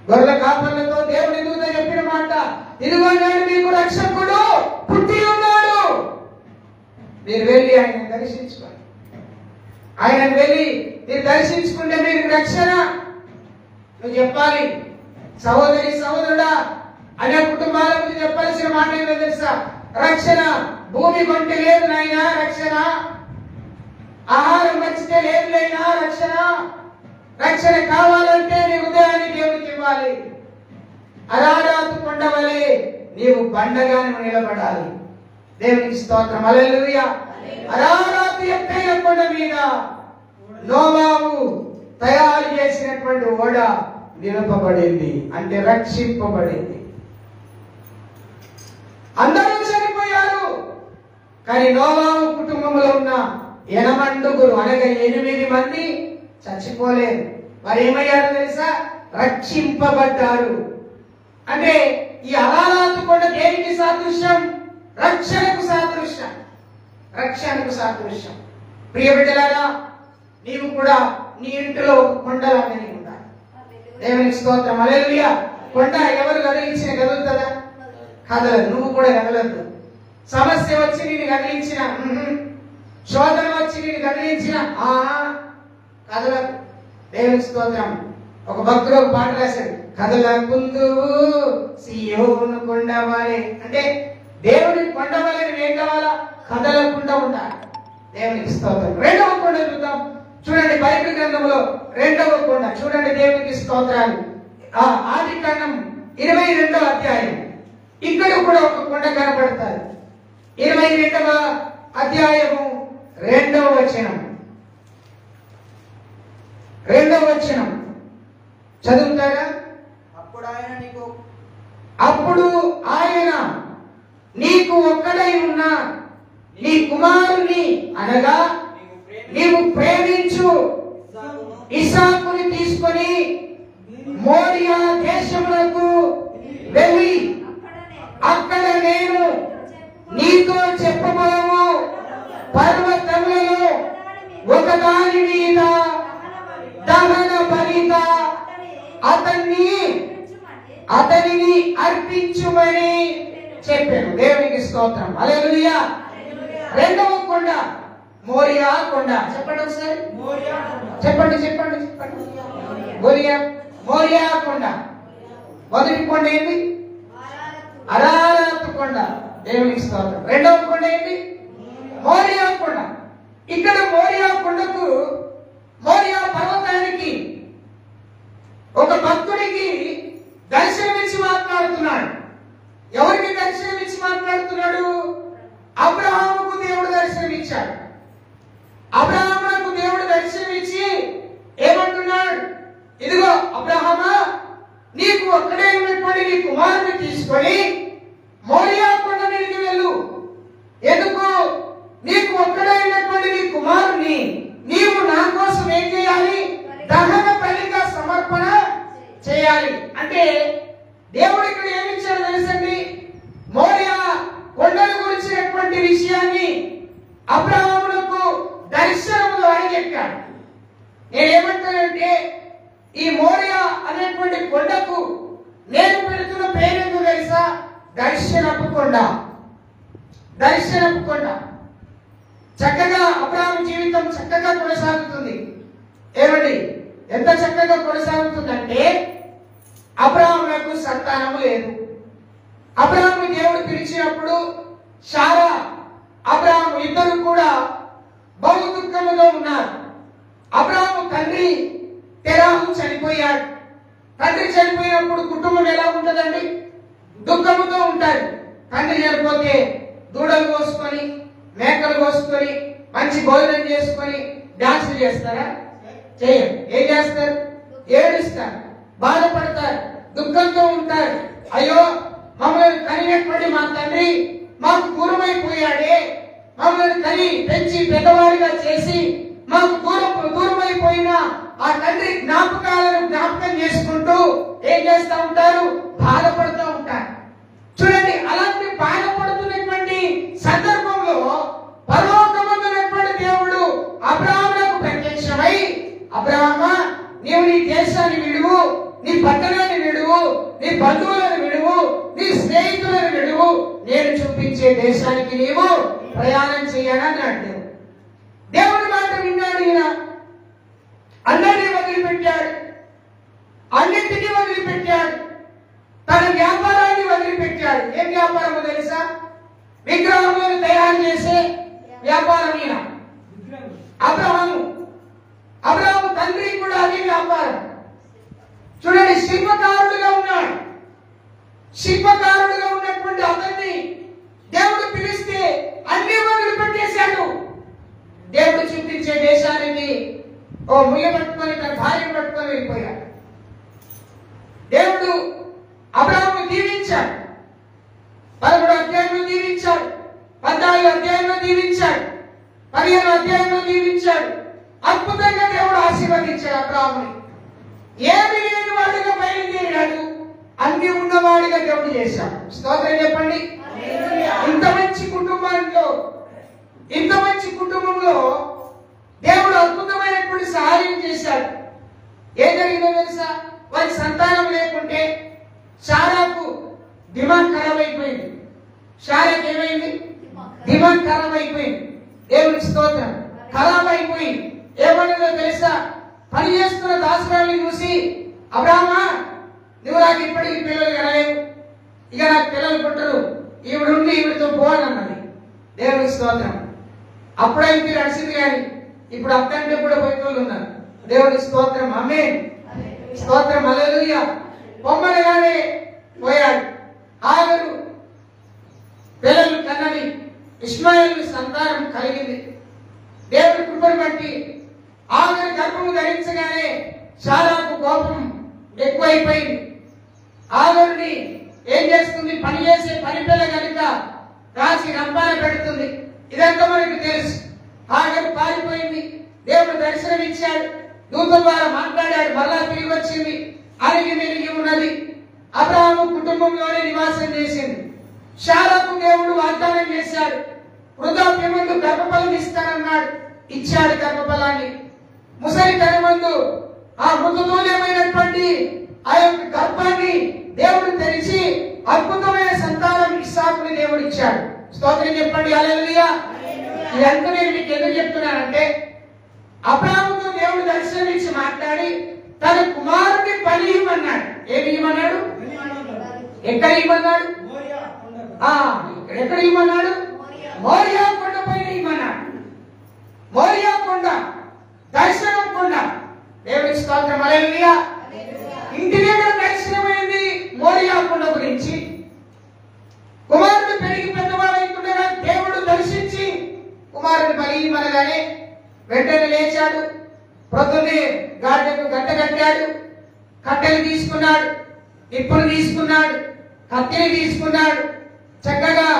గొర్రెల కాపరులతో దేవుని దూత చెప్పిన మాట, ఇదిగో నేడు మీకు రక్షకుడు పుట్టి ఉన్నాడు. మీరు వెళ్ళి ఆయన దర్శించుకోండి. ఆయన వెళ్ళి మీరు దర్శించుకుంటే మీకు రక్షణ. నువ్వు చెప్పాలి, సహోదరి సహోదరుడా అనే కుటుంబాల గురించి చెప్పాల్సిన మాట ఏంటో తెలుసా? రక్షణ భూమి కొంటే లేదు నాయనా రక్షణ. ఆహారం నచ్చితే లేదు నాయనా రక్షణ. రక్షణ కావాలంటే నీ హృదయాన్ని దేవునికి ఇవ్వాలి. అరారాతు కొండ వలె నీవు బండగానే నిలబడాలి. దేవునికి స్తోత్రం. హల్లెలూయా. అరారాతు ఎత్తైన కొండ మీద నోవాహు తయారు చేసినటువంటి ఓడ నిలపబడింది, అంటే రక్షింపబడింది. అందరూ చనిపోయారు, కానీ నోవాహు కుటుంబంలో ఉన్న 8 అనగా 8 మంది చచ్చిపోలేదు. వారు ఏమయ్యారు తెలుసా? రక్షింపబడ్డారు. అంటే ఈ అరారాతు కొండ దేనికి సాదృశ్యం? రక్షణకు సాదృశ్యం. రక్షణకు సాదృశ్యం. ప్రియ బిడ్డలారా, నీవు కూడా నీ ఇంటిలో ఒక కొండలాగా ఉండాలి. దేవునికి స్తోత్రం. హల్లెలూయా. కొండ ఎవరు కదిలించిన కదులుతుందా? కదలదు. నువ్వు కూడా కదలద్దు. సమస్య వచ్చి నేను కదిలించిన, శోధన వచ్చి నేను కదిలించిన కదలదు. దేవునికి స్తోత్రం. ఒక భక్తుడు ఒక పాట రాశాడు, కదలకుందు సియోను కొండవలె. అంటే దేవుని కొండవలె ఏం కావాలా? కదలకుండా ఉండాలి. దేవునికి స్తోత్రం. 2వ కొండ చూద్దాం. చూడండి బైబిల్ గ్రంథంలో 2వ కొండ చూడండి. దేవునికి స్తోత్రాలు. ఆదికాండం 22వ అధ్యాయం. ఇక్కడ కూడా ఒక కొండ కనబడతారు. 22వ అధ్యాయము 2వ వచనం. 2వ వచనం చదువుతారా? అప్పుడు ఆయన నీకు ఒక్కడై ఉన్న నీ కుమారుని అనగా నీవు ప్రేమించు ఇస్సాకుని తీసుకొని మోరియా దేశములకు వెళ్ళి అక్కడ నేను నీతో చెప్పబోవు పర్వతములలో ఒకదాని మీద దహన బలిగా అతనిని అర్పించుమని చెప్పాను. దేవునికి స్తోత్రం. హల్లెలూయా. రెండవ కొండ మోరియా కొండ. చెప్పండి ఒకసారి. చెప్పండి చెప్పండి చెప్పండి. మోరియా కొండ. మొదటి కొండ ఏంటి? అరారత్ కొండ. దేవునికి స్తోత్రం. రెండవ కొండ ఏంటి? మోరియా కొండ. ఇక్కడ మోరియా కొండకు, మోరియా పర్వతానికి ఒక భక్తుడికి దర్శనమిచ్చి మాట్లాడుతున్నాడు. ఎవరికి దర్శనమిచ్చి మాట్లాడుతున్నాడు? అబ్రహాముకు దేవుడు దర్శనమిచ్చాడు. అబ్రహామునకు దేవుడు దర్శనమిచ్చి ఏమంటున్నాడు? ఇదిగో అబ్రహామా, నీకు ఒక్కడే ఉన్నటువంటి నీ కుమారుని తీసుకొని మోరియా కొండ మీదకి వెళ్ళు. ఎందుకు? నీకు ఒక్కడే ఉన్నటువంటి నీ కుమారుని నీవు నా కోసం ఏం చేయాలి? దహన బలిగా సమర్పణ చేయాలి. అంటే దేవుడు ఇక్కడ ఏమిచ్చాడు తెలుసండి? మోరియా కొండల గురించినటువంటి విషయాన్ని అబ్రహామునకు దర్శనం ద్వారా చెప్పాడు. నేనేమంటానంటే ఈ మోరియా అనేటువంటి కొండకు నేను పెడుతున్న పేరెందు తెలుసా? దర్శనపు కొండ. దర్శనపు కొండ. చక్కగా అబ్రహాము జీవితం చక్కగా కొనసాగుతుంది. ఏమండి? ఎంత చక్కగా కొనసాగుతుందంటే అబ్రహామునకు సంతానము లేదు. అబ్రహాము దేవుడు పిలిచినప్పుడు శారా, అబ్రహాము ఇద్దరు కూడా బహు దుఃఖములో ఉన్నారు. అబ్రహాము తండ్రి తెరాహు చనిపోయాడు. తండ్రి చనిపోయినప్పుడు కుటుంబం ఎలా ఉంటుందండి? దుఃఖముతో ఉంటారు. తండ్రి చనిపోతే దూడలు కోసుకొని, మేకలు కోసుకొని, మంచి భోజనం చేసుకొని డాన్సులు చేస్తారా? చేయరు. ఏం చేస్తారు? ఏడుస్తారు, బాధపడతారు, దుఃఖంతో ఉంటారు. అయ్యో, మమ్మల్ని కనినటువంటి మా తండ్రి మాకు దూరమైపోయాడే, మమ్మల్ని కని పెంచి పెద్దవాడిగా చేసి మాకు దూరమైపోయిన ఆ తండ్రి జ్ఞాపకాలను జ్ఞాపకం చేసుకుంటూ ఏం చేస్తూ ఉంటారు? బాధపడుతూ ఉంటారు. చూడండి, అలాంటి బాధపడుతున్నటువంటి సందర్భంలో పరలోకమందున్నటువంటి దేవుడు అబ్రహామునకు ప్రత్యక్షమై, అబ్రహామా, నీవు నీ దేశాన్ని విడువు, నీ పట్టణాన్ని విడువు, నీ బంధువులను విడువు, నీ స్నేహితులను విడువు, నేను చూపించే దేశానికి నీవు ప్రయాణం చేయాలన్నాడు. దేవుడి మాట విన్నాడు. ఈయన అన్నిటినీ వదిలిపెట్టాడు, అన్నింటినీ వదిలిపెట్టాడు, తన వ్యాపారాన్ని వదిలిపెట్టాడు. ఏం వ్యాపారమో తెలుసా? విగ్రహములను తయారు చేసే వ్యాపారం. ఈయన అబ్రహాము తండ్రి కూడా అది వ్యాపారం. చూడండి, శిల్పకారుడుగా ఉన్నాడు. శిల్పకారుడుగా ఉన్నటువంటి అతన్ని దేవుడు పిలిస్తే అన్ని వదిలిపెట్టేశాడు. దేవుడు చూపించే దేశానికి ఓ ముయ్య పట్టుకొని తన భార్యను పట్టుకొని వెళ్ళిపోయాడు. దేవుడు అబ్రహామును దీవించాడు. 13వ అధ్యాయంలో దీవించాడు, 14వ అధ్యాయంలో దీవించాడు, 15వ అధ్యాయంలో దీవించాడు. అద్భుతంగా దేవుడు ఆశీర్వదించాడు అబ్రహాముని. ఏమి లేని వాడిగా బయలుదేరాడు, అన్ని ఉన్నవాడిగా దేవుడు చేశాడు. స్తోత్రం చెప్పండి. ఇంత మంచి కుటుంబంలో దేవుడు అద్భుతమైనటువంటి సహాయం చేశాడు. ఏం జరిగిందో తెలుసా? వారి సంతానం లేకుంటే శారాకు దిమాగ్ ఖరాబ్ అయిపోయింది. శారాకు ఏమైంది? దిమాగ్ ఖరాబ్ అయిపోయింది. దేవునికి స్తోత్రం. ఖరాబ్ అయిపోయింది. ఏమన్నదో తెలుసా? పని చేస్తున్న దాసురాన్ని చూసి, అబ్రహామా, నువ్వు నాకు ఇప్పటికి పిల్లలు కనలేవు, ఇక నాకు పిల్లలు పుట్టరు, ఈవిడుండి ఈవిడితో పోవాలన్నది. దేవునికి స్తోత్రం. అప్పుడైతే నడిచింది కానీ ఇప్పుడు అత్తంటే కూడా పోయేవాళ్ళు ఉన్నారు. దేవునికి స్తోత్రం. ఆమేన్. స్తోత్రం. హల్లెలూయా. పొమ్మనగానే పోయాడు. ఆగరు పిల్లలు కన్నది. ఇష్మాయేలు సంతానం కలిగింది. దేవుడి కృపను బట్టి ఆగరు గర్భము ధరించగానే శారాకు కోపం ఎక్కువైపోయింది. ఆగరుని ఏం చేస్తుంది? పని చేసే పని పిల్ల కనుక రాసి రంపాన పెడుతుంది. ఇదంతా మనకు తెలుసు. ఆగరు పారిపోయింది. దేవుడు దర్శనం ఇచ్చాడు, దూత ద్వారా మాట్లాడాడు, మరలా తిరిగి వచ్చింది. అరిగి మెరిగి ఉన్నది. అబ్రహాము కుటుంబంలోనే నివాసం చేసింది. శారాకు దేవుడు వాగ్దానం చేశాడు, వృద్ధాప్యమందు గర్భఫలం ఇస్తానన్నాడు, ఇచ్చాడు గర్భఫలాన్ని. ముసలితనమందు ఆ మృతతుల్యమైనటువంటి ఆ యొక్క గర్భాన్ని దేవుడు తెరిచి అద్భుతమైన సంతానం ఇస్సాకుని దేవుడు ఇచ్చాడు. స్తోత్రం చెప్పండి, హల్లెలూయా. ఇదంతా నేను మీకు ఎందుకు చెప్తున్నానంటే, అబ్రహాముతో దేవుడు దర్శనం ఇచ్చి మాట్లాడి తన కుమారుని బలి ఇవ్వమన్నాడు. ఏమి ఇవ్వమన్నాడు? ఎక్కడ ఇవ్వమన్నాడు? ఎక్కడ ఇవ్వమన్నాడు? మోరియా కొండ పైన ఇవ్వమన్నాడు. మోరియా కొండ, దర్శనం కొండ. దేవుడి స్తోత్రం, హల్లెలూయా. ఇంటి దగ్గర దర్శనమైంది మోరియా కొండ గురించి. కుమారుడు పెరిగి పెద్దవాడైతుండగా దేవుడు దర్శించి కుమారుని బలి ఇవ్వనగానే వెంటనే లేచాడు. ప్రొద్దునే గాడిదకు గంట కట్టాడు, కట్టెలు తీసుకున్నాడు, నిప్పులు తీసుకున్నాడు, కత్తిని తీసుకున్నాడు. చక్కగా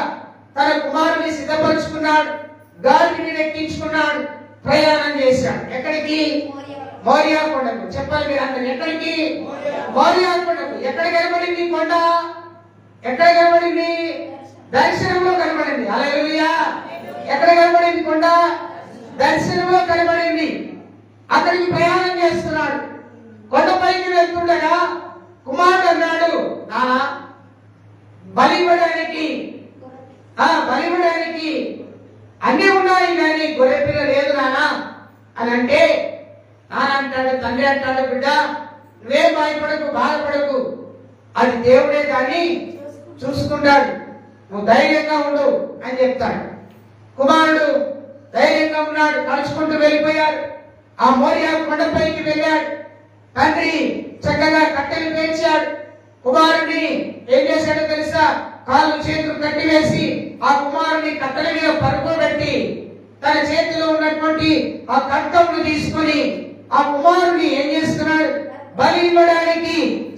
తన కుమారుని సిద్ధపరుచుకున్నాడు, గాడిని ఎక్కించుకున్నాడు, ప్రయాణం చేశాడు. ఎక్కడికి? మోరియా కొండకు. చెప్పాలి మీరు అందరు, ఎక్కడికి? మోరియా కొండకు. ఎక్కడ కనబడింది కొండ? ఎక్కడ కనబడింది? దర్శనంలో కనబడింది. హల్లెలూయా. ఎక్కడ కనబడింది కొండ? దర్శనంలో కనబడింది. అక్కడికి ప్రయాణం చేస్తున్నాడు. కొండపైకి వెళ్తుండగా కుమారుడు అన్నాడు, నానా బలి ఇవ్వడానికి అన్ని ఉన్నాయి కానీ గొర్రె పిల్ల లేదు నానా అని అంటే, నాన్న అంటాడు, తండ్రి అంటాడు, బిడ్డ నువ్వేం భయపడకు, బాధపడకు, అది దేవుడే కానీ చూసుకుంటాడు, నువ్వు ధైర్యంగా ఉండు అని చెప్తాడు. కుమారుడు ధైర్యంగా ఉన్నాడు, నడుచుకుంటూ వెళ్ళిపోయాడు. ఆ మోరియా కొండపైకి వెళ్ళాడు. తండ్రి చక్కగా కట్టెలు పేర్చాడు. కుమారుడిని ఏం చేశాడో తెలుసా? కాళ్ళు చేతులు కట్టివేసి ఆ కుమారుని కట్టెల మీద పడుకోబెట్టి తన చేతిలో ఉన్నటువంటి ఆ ఖడ్గమును తీసుకుని ఆ కుమారుని ఏం చేస్తున్నాడు? బలి ఇవ్వడానికి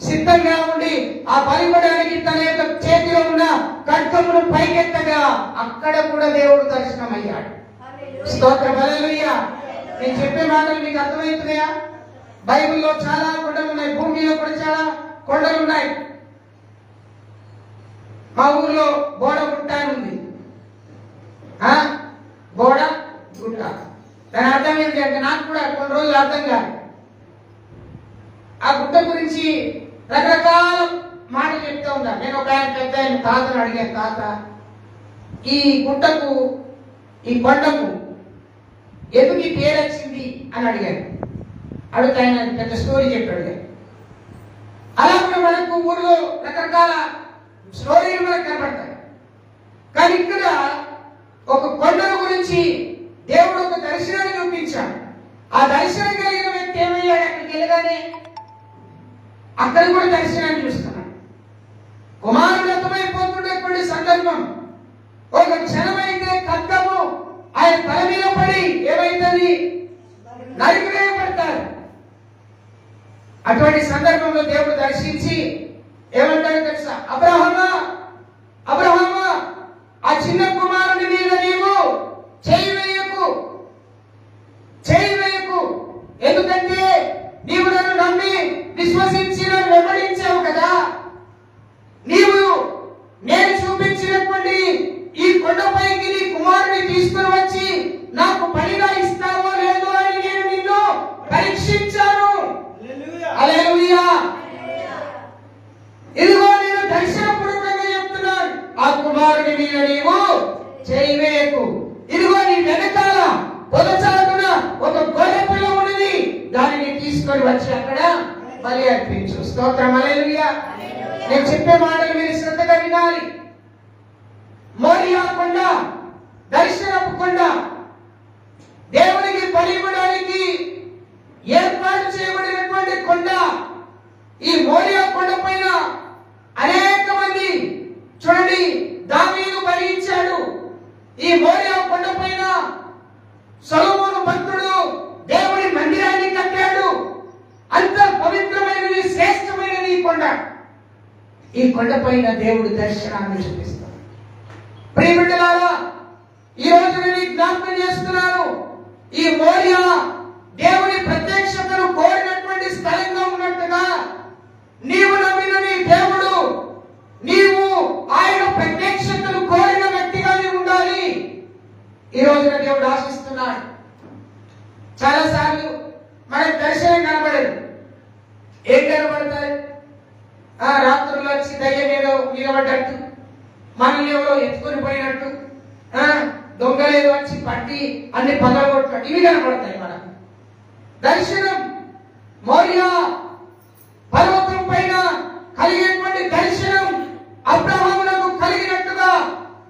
సిద్ధంగా ఉండి ఆ బలి ఇవ్వడానికి తన యొక్క చేతిలో ఉన్న ఖడ్గమును పైకెత్తగా అక్కడ కూడా దేవుడు దర్శనమయ్యాడు. స్తోత్రం, హల్లెలూయా. నేను చెప్పే మాటలు మీకు అర్థమవుతున్నాయా? బైబిల్లో చాలా కొండలు ఉన్నాయి, భూమి మీద కూడా చాలా కొండలు ఉన్నాయి. మా ఊర్లో బోడ గుట్ట అని ఉంది. బోడ గుట్ట, దాని అర్థం ఏంటి అంటే నాకు కూడా కొన్ని రోజులు అర్థం కాదు. ఆ గుట్ట గురించి రకరకాల మాటలు చెప్తూ ఉంటాను. నేను ఒక ఆయన పెద్ద ఆయన తాతను అడిగాను, తాత ఈ గుట్టకు, ఈ కొండకు ఎందుకు ఈ పేరు వచ్చింది అని అడిగాను. అడిగితే ఆయన పెద్ద స్టోరీ చెప్పాడు. అలా కూడా మనకు ఊర్లో రకరకాల స్టోరీలు మనకు కనబడతాయి. కానీ ఇక్కడ ఒక కొండల గురించి దేవుడు ఒక దర్శనాన్ని చూపించాడు. ఆ దర్శనం కలిగిన వ్యక్తి ఏమయ్యాడు? అక్కడికి వెళ్ళగానే అక్కడ కూడా దర్శనాన్ని చూస్తున్నాడు. కుమారుడు అర్థమైపోతున్నటువంటి సందర్భం. ఒక క్షణమైతే ఖడ్గము ఆయన తల మీద పడి ఏమైతుంది? నరికివేయబడతారు. అటువంటి సందర్భంలో దేవుడు దర్శించి ఏమంటాడు తెలుసా? అబ్రహామా, అబ్రహామా, ఆ చిన్న కుమారుని మీద నీవు చేయి వేయకు, చేయి వేయకు. ఎందుకంటే నీవు నన్ను నమ్మి విశ్వసించి నన్ను వెంబడించావు కదా. నీవు నేను చూపించినటువంటి ఈ కొండపైకి నీ కుమారుని తీసుకుని వచ్చి నాకు పనిగా ఇస్తావో లేదో అని నేను నిన్ను పరీక్షించాను. హల్లెలూయా. ఇదిగో నేను దర్శనపూర్వకంగా చెప్తున్నాను, ఆ కుమారుని మీద నీవు చేయి వేయకు. ఇదిగో నీ వెనకాల పొదచాటున ఒక గొర్రె పిల్ల ఉన్నది, దానిని తీసుకొని వచ్చి అక్కడ బలి అర్పించు. స్తోత్రం, హల్లెలూయా. నేను చెప్పే మాటలు మీరు శ్రద్ధగా వినాలి. మోరియా కొండ, దర్శనపు కొండ, దేవునికి బలి ఇవ్వడానికి ఏర్పాటు చేయబడినటువంటి కొండ. ఈ మోరియా కొండ పైన అనేక మంది చూడండి దావీదు బలి ఇచ్చాడు. ఈ మోరియా కొండ పైన సొలొమోను భక్తుడు దేవుడి మందిరాన్ని కట్టాడు. అంత పవిత్రమైనది, శ్రేష్టమైనది ఈ కొండ. ఈ కొండ పైన దేవుడు దర్శనాన్ని చూపిస్తాడు. ప్రియబిడ్డలారా, ఈ రోజు నేను జ్ఞాపకం చేస్తున్నాను, ఈ మోరియా దేవుని ప్రత్యక్షతను కోరినటువంటి స్థలంగా ఉన్నట్టుగా నీవు నమ్మిన నీ దేవుడు ఏం కనబడతాయి? రాత్రులు వచ్చి దయ్యం ఏదో నిలబడ్డట్టు, మనల్ని ఎవరో ఎత్తుకొని పోయినట్టు, దొంగలేదో వచ్చి పట్టి అన్ని పగలగొట్టినట్టు ఇవి కనబడతాయి మనకు. దర్శనం మోరియా పర్వతం పైన కలిగేటువంటి దర్శనం అబ్రహామునకు కలిగినట్టుగా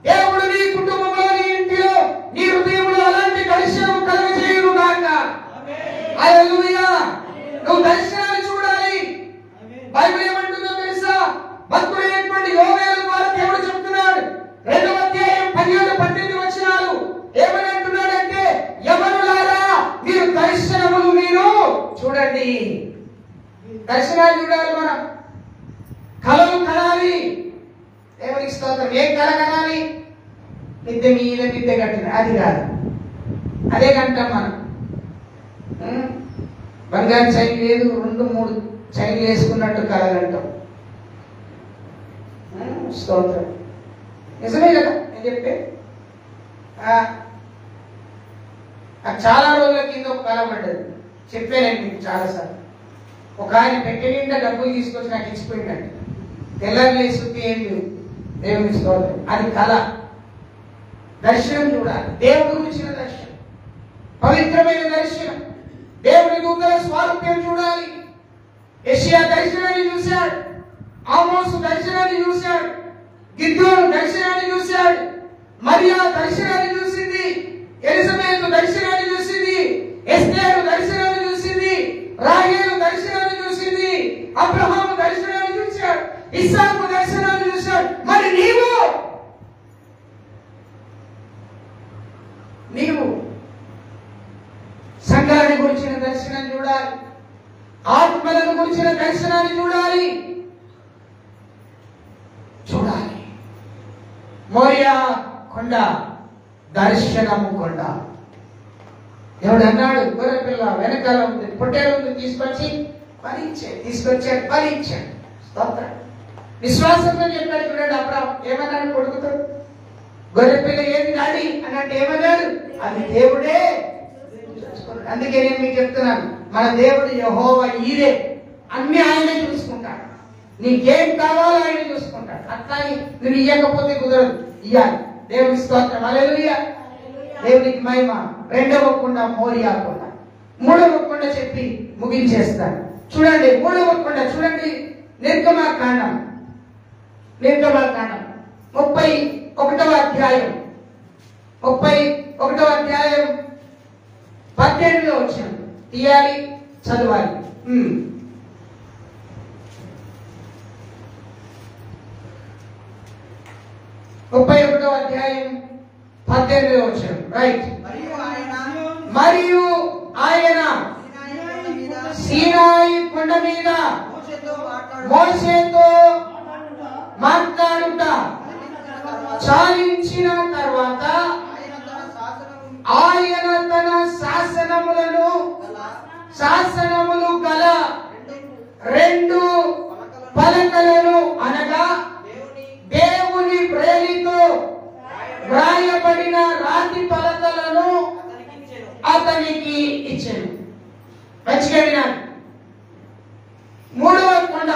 దేవుడు నీ కుటుంబంలో, నీ ఇంటిలో, నీ హృదయంలో అలాంటి దర్శనం కలుగజేయును గాక. హల్లెలూయా. నువ్వు దర్శనాలు చూడాలి. బైబిల్ ఏమంటుందో తెలుసా? భక్తుడైనటువంటి యోవేలు ద్వారా దేవుడు చెప్తున్నాడు, 2వ అధ్యాయం 17-18 వచనాలు ఏమని అంటున్నాడంటే, యవనులారా మీరు దర్శనములు మీరు చూడండి. దర్శనాలు చూడాలి, మనం కళలు కనాలి. దేవునికి స్తోత్రం. ఏం కళ కనాలి? మిద్దె మీద మిద్దె కట్టిన అది కాదు, అదే కంటాం మనం. బంగారు చైన్ లేదు, 2-3 చైన్లు వేసుకున్నట్టు కళలు అంటాం. స్తోత్రం. నిజమే కదా నేను చెప్పే. చాలా రోజుల కింద ఒక కళ పడ్డది, చెప్పానండి మీకు చాలాసార్లు. ఒక ఆయన పెట్టె నిండా డబ్బులు తీసుకొచ్చి నాకు ఇచ్చిపోయిందండి. తెల్లారి సుత్తి ఏం లేవు. దేవుని స్తోత్రం. అది కళ. దర్శనం చూడాలి, దేవుడు గురించిన దర్శనం, పవిత్రమైన దర్శనం, దేవుని దూతల స్వారూప్యం చూడాలి. యెషయా దర్శనాన్ని చూశాడు, ఆమోసు దర్శనాన్ని చూశాడు, గిద్యోను దర్శనాన్ని చూశాడు, మరియా దర్శనాన్ని చూసింది, ఎలిజబెత్ దర్శనాన్ని చూసింది, ఎస్తేరు దర్శనాన్ని చూసింది, రాహేలు దర్శనాన్ని చూసింది, అబ్రహాము దర్శనాన్ని చూశాడు, ఇస్సాకు దర్శనాన్ని చూశాడు. మరి నీవు సంఘాన్ని గురించిన దర్శనం చూడాలి, ఆత్మలను గురించిన దర్శనాన్ని చూడాలి. మోరియా కొండ దర్శనము కొండ. ఎవడు అన్నాడు, గొర్రె పిల్ల వెనకాల ఉంది, పొట్టేలు ఉంది, తీసుకొచ్చాడు భరించాడు. స్తోత్రం. విశ్వాసంతో చెప్పాడు. చూడండి, అబ్రాహాము ఏమన్నాడు కొడుకుతో? గొర్రె పిల్ల ఏది డాడీ అన్నట్టు ఏమన్నాడు? అది దేవుడే. అందుకే నేను మీకు చెప్తున్నాను, మన దేవుడు యెహోవా ఈరే. అన్ని ఆయనే చూసుకుంటాడు. నీకేం కావాలో ఆయన చూసుకుంటాడు. అట్లా నువ్వు ఇయ్యకపోతే కుదరదు, ఇయ్యాలి. దేవుని స్తోత్రం. హల్లెలూయా. దేవునికి మహిమ. 2వ కొండ మోరియా కొండ. 3వ కొండ చెప్పి ముగించేస్తాను. చూడండి 3వ కొండ చూడండి. నిర్గమకాండం 31వ అధ్యాయం 18లో వచ్చిన తీయాలి, చదవాలి. 31వ అధ్యాయం 18లో వచ్చిన. రైట్. మరియు ఆయన సీనాయి కొండ మీద మోషేతో మాట్లాడుట చాలించిన తర్వాత ఆయన తన శాసనములు గల 2 పలకలను అనగా దేవుని బ్రేలితో వ్రాయబడిన రాతి పలకలను అతనికి ఇచ్చాను. మంచిగా వినాలి. 3వ కొండ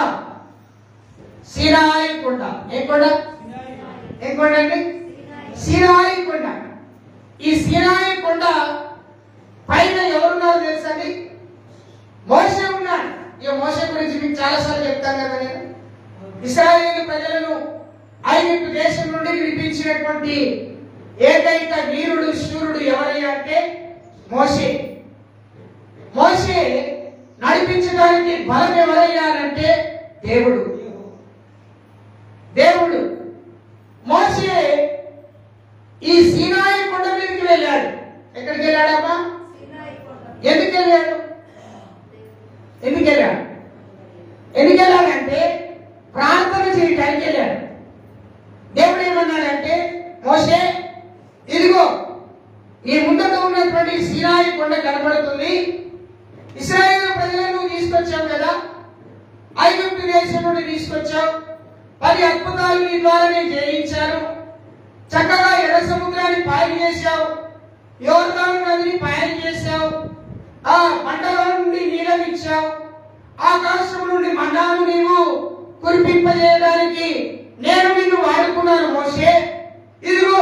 సీనాయి కొండ. ఏం కొండ అండి? సీనాయి కొండ. ఈ సీనాయి కొండ పైన ఎవరున్నారు తెలుసండి? మోషే ఉన్నాడు. ఈ మోషే గురించి మీకు చాలాసార్లు చెప్తాను కదా నేను. ఇశ్రాయేలు ప్రజలను ఐగుప్తు దేశం నుండి విడిపించినటువంటి ఏకైక వీరుడు శూరుడు ఎవరయ్యా అంటే మోషే. మోషే నడిపించడానికి బలం ఎవరయ్యారంటే దేవుడు. మోషే ఈ సీనాయి కొండ మీదకి వెళ్ళాడు. ఎక్కడికి వెళ్ళాడమ్మా? ఎందుకు వెళ్ళాడంటే ప్రార్థన చేయడానికి వెళ్ళాడు. దేవుడు ఏమన్నాడంటే, మోషే ఇదిగో నీ ముందుకు ఉన్నటువంటి సీనాయి కొండ కనబడుతుంది. ఇశ్రాయేలు ప్రజలను తీసుకొచ్చావు కదా, ఐగుప్తు దేశం నుండి తీసుకొచ్చావు. 10 అద్భుతాలు నీ ద్వారానే చేయించారు. చక్కగా ఎర్ర సముద్రాన్ని పాయలు చేశావు, యోర్దాను నదిని పాయలు చేశావు, ఆ మంటలో నుండి నీళ్ళనిచ్చావు, ఆకాశం మన్నాను నీవు కురిపింపజేయడానికి నేను నిన్ను వాడుకున్నాను మోషే. ఇదిగో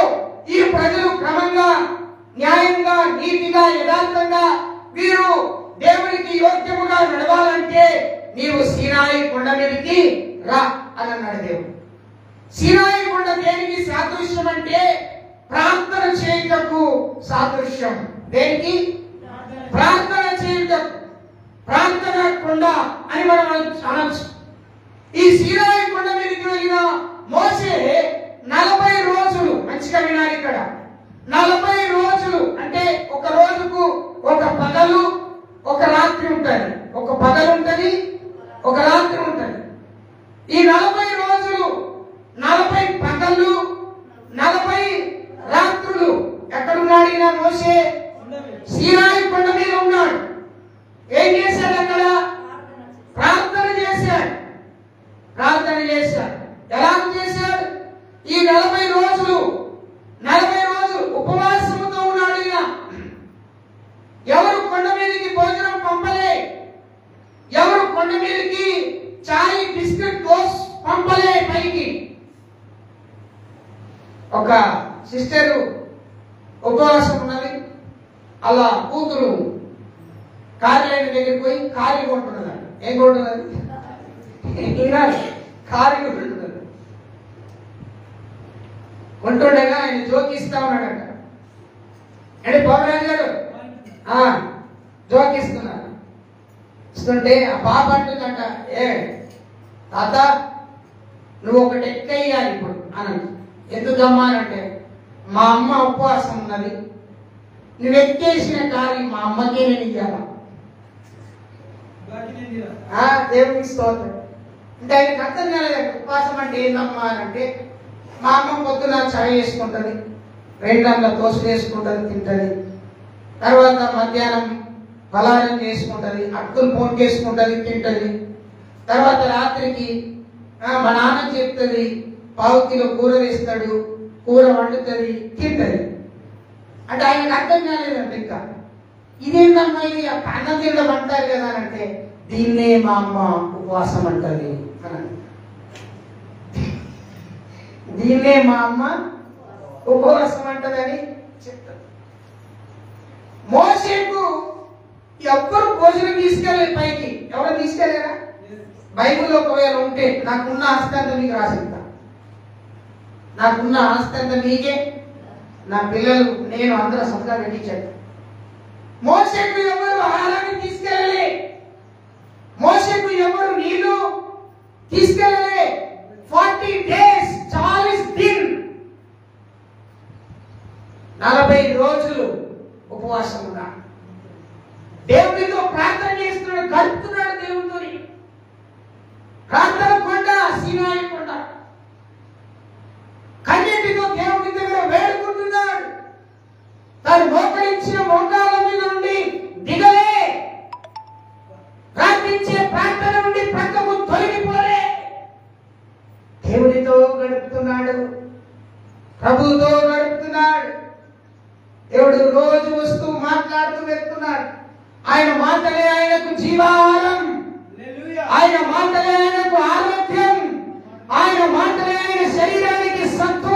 ఈ ప్రజలు క్రమంగా న్యాయంగా నీతిగా యథార్థంగా వీరు దేవునికి యోగ్యముగా నడవాలంటే నీవు సీనాయి కొండ మీదకి రా అని అన్నాడు దేవుడు. సీనాయి కొండ దేనికి సాదృశ్యం అంటే ప్రార్థన చేయుటకు సాదృశ్యం. దేనికి? ప్రార్థన చేయుటకు. ప్రార్థన కొండ అని మనం అనొచ్చు. ఈ సీనాయి కొండ మీదకి వెళ్ళిన మోషే 40 రోజులు, మంచిగా వినాలి ఇక్కడ, 40 రోజులు అంటే ఒక రోజుకు ఒక పగలు ఒక రాత్రి ఉంటుంది. ఒక పగలు ఉంటుంది, ఒక రాత్రి ఉంటుంది. ఈ 40 రోజులు 40 పగళ్ళు 40 రాత్రులు ఎక్కడున్నాడు ఈయన మోషే? సీనాయి కొండ మీద ఉన్నాడు. ఏం చేశాడు అక్కడ? ప్రార్థన చేశాడు. ప్రార్థన చేశాడు. ఎలా చేశాడు? ఈ 40 రోజులు ఉపవాసముతో ఉన్నాడు ఈయన. ఎవరు కొండ మీదకి భోజనం పంపలే, ఎవరు కొండ మీదకి చాయ్ బిస్కెట్ దోస్ పంపలే పైకి. ఒక సిస్టరు ఉపవాసం ఉన్నది, అలా కూతురు కార్యాలయం దగ్గరికి పోయి కారీ కొంటున్నది. ఏం కొంటున్నది? కారీ కొంటున్నది. కొంటుండగా ఆయన జోకిస్తా ఉన్నాడట. అంటే బాబురాజు గారు జోకిస్తున్నారు. ఇస్తుంటే ఆ పాప అంటుందంట, ఏ తాత నువ్వు ఒకటి ఎక్కేయాలి ఇప్పుడు అనండి. ఎందుకమ్మా అంటే మా అమ్మ ఉపవాసం ఉన్నది, నువ్వు ఎక్కేసిన కారీ మా అమ్మకే నేను ఇయ్యాలా. దేవునికి స్తోత్రం. అంటే ఆయనకు అర్థం కాలేదు ఉపవాసం అంటే ఏందమ్మా అని. అంటే మా అమ్మ పొద్దున చాయ్ వేసుకుంటుంది, రెండంలో దోశ వేసుకుంటుంది తింటుంది, తర్వాత మధ్యాహ్నం పలారం చేసుకుంటుంది, అక్కులు ఫోన్ చేసుకుంటుంది తింటుంది, తర్వాత రాత్రికి మా నాన్న చెప్తుంది 1/2 కిలో కూర వేస్తాడు, కూర వండుతుంది తింటుంది. అంటే ఆయనకు అర్థం కాలేదంటే ఇంకా ఇదేందమ్మా ఇది అన్నం తినడం అంటారు కదా అంటే దీన్నే మా అమ్మ ఉపవాసం అంటది అని. దీన్నే మా అమ్మ ఉపవాసం అంటదని చెప్తారు. మోషేకు ఎవ్వరు భోజనం తీసుకెళ్ళలేదు పైకి. ఎవరు తీసుకెళ్ళారా? బైబిల్లో ఒకవేళ ఉంటే నాకున్న ఆస్తంత మీకు రాసిస్తా. నాకున్న ఆస్తంత మీకే, నా పిల్లలు నేను అందరూ సంతకాలు పెట్టించాను. మోషేకు ఎవరు ఆహారాన్ని తీసుకెళ్ళలే, మోషేకు ఎవరు నీళ్లు తీసుకెళ్ళలే. 40 days 40 దిన్ 40 రోజులు ఉపవాసం ఉన్నాడు. దేవుడితో ప్రార్థన చేస్తున్నాడు, గడుపుతున్నాడు దేవుడితో. ప్రార్థన కొండ సీనాయి కొండ. కన్నీటితో దేవుడి దగ్గర వేడుకుంటున్నాడు. తను మోకరించిన మోకాళ్ళ మీద నుండి దిగలే, ప్రార్థించే ప్రార్థన నుండి ప్రక్కకు తొలగిపోలే. దేవుడితో గడుపుతున్నాడు, ప్రభువుతో గడుపుతున్నాడు. దేవుడు రోజు వస్తూ మాట్లాడుతూ వెళ్తున్నాడు. ఆయన మాటలే ఆయనకు జీవాహారం, ఆయన మాటలే ఆయనకు ఆరోగ్యం, ఆయన మాటలే ఆయన శరీరానికి సత్వ.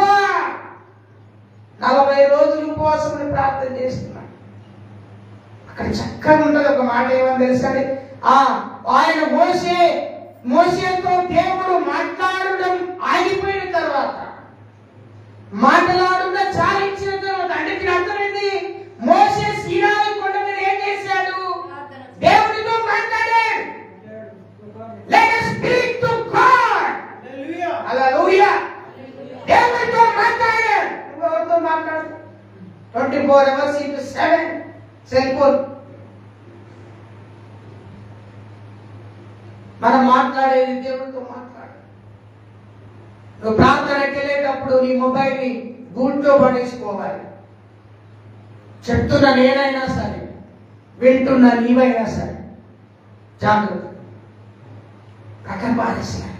40 రోజులు ఉపవాసం ప్రార్థన చేస్తున్నాడు. అక్కడ చక్కగా ఉంటది ఒక మాట, ఏమని తెలుసండి? ఆయన మోషేతో దేవుడు మాట్లాడడం ఆగిపోయిన తర్వాత, మాట్లాడుగా చాలించిన తర్వాత, అంటే మీరు అర్థమైంది మోషే సీనాయి కొండ మీద ఏం చేశాడు? దేవుడితో మాట్లాడాడు. Let us speak to God. Hallelujah. దేవుడితో మాట్లాడాడు. ఎవరితో మాట్లాడు? 24 hours into 7 సెల్ ఫోన్. మనం మాట్లాడేది దేవుడితో మాట్లాడు. నువ్వు ప్రార్థనకి వెళ్ళేటప్పుడు నీ మొబైల్ని గూట్లో పడేసుకోవాలి. చెప్తున్న నేనైనా సరే, వింటున్న నీవైనా సరే జాగ్రత్త. పక్కన పారేసేయాలి.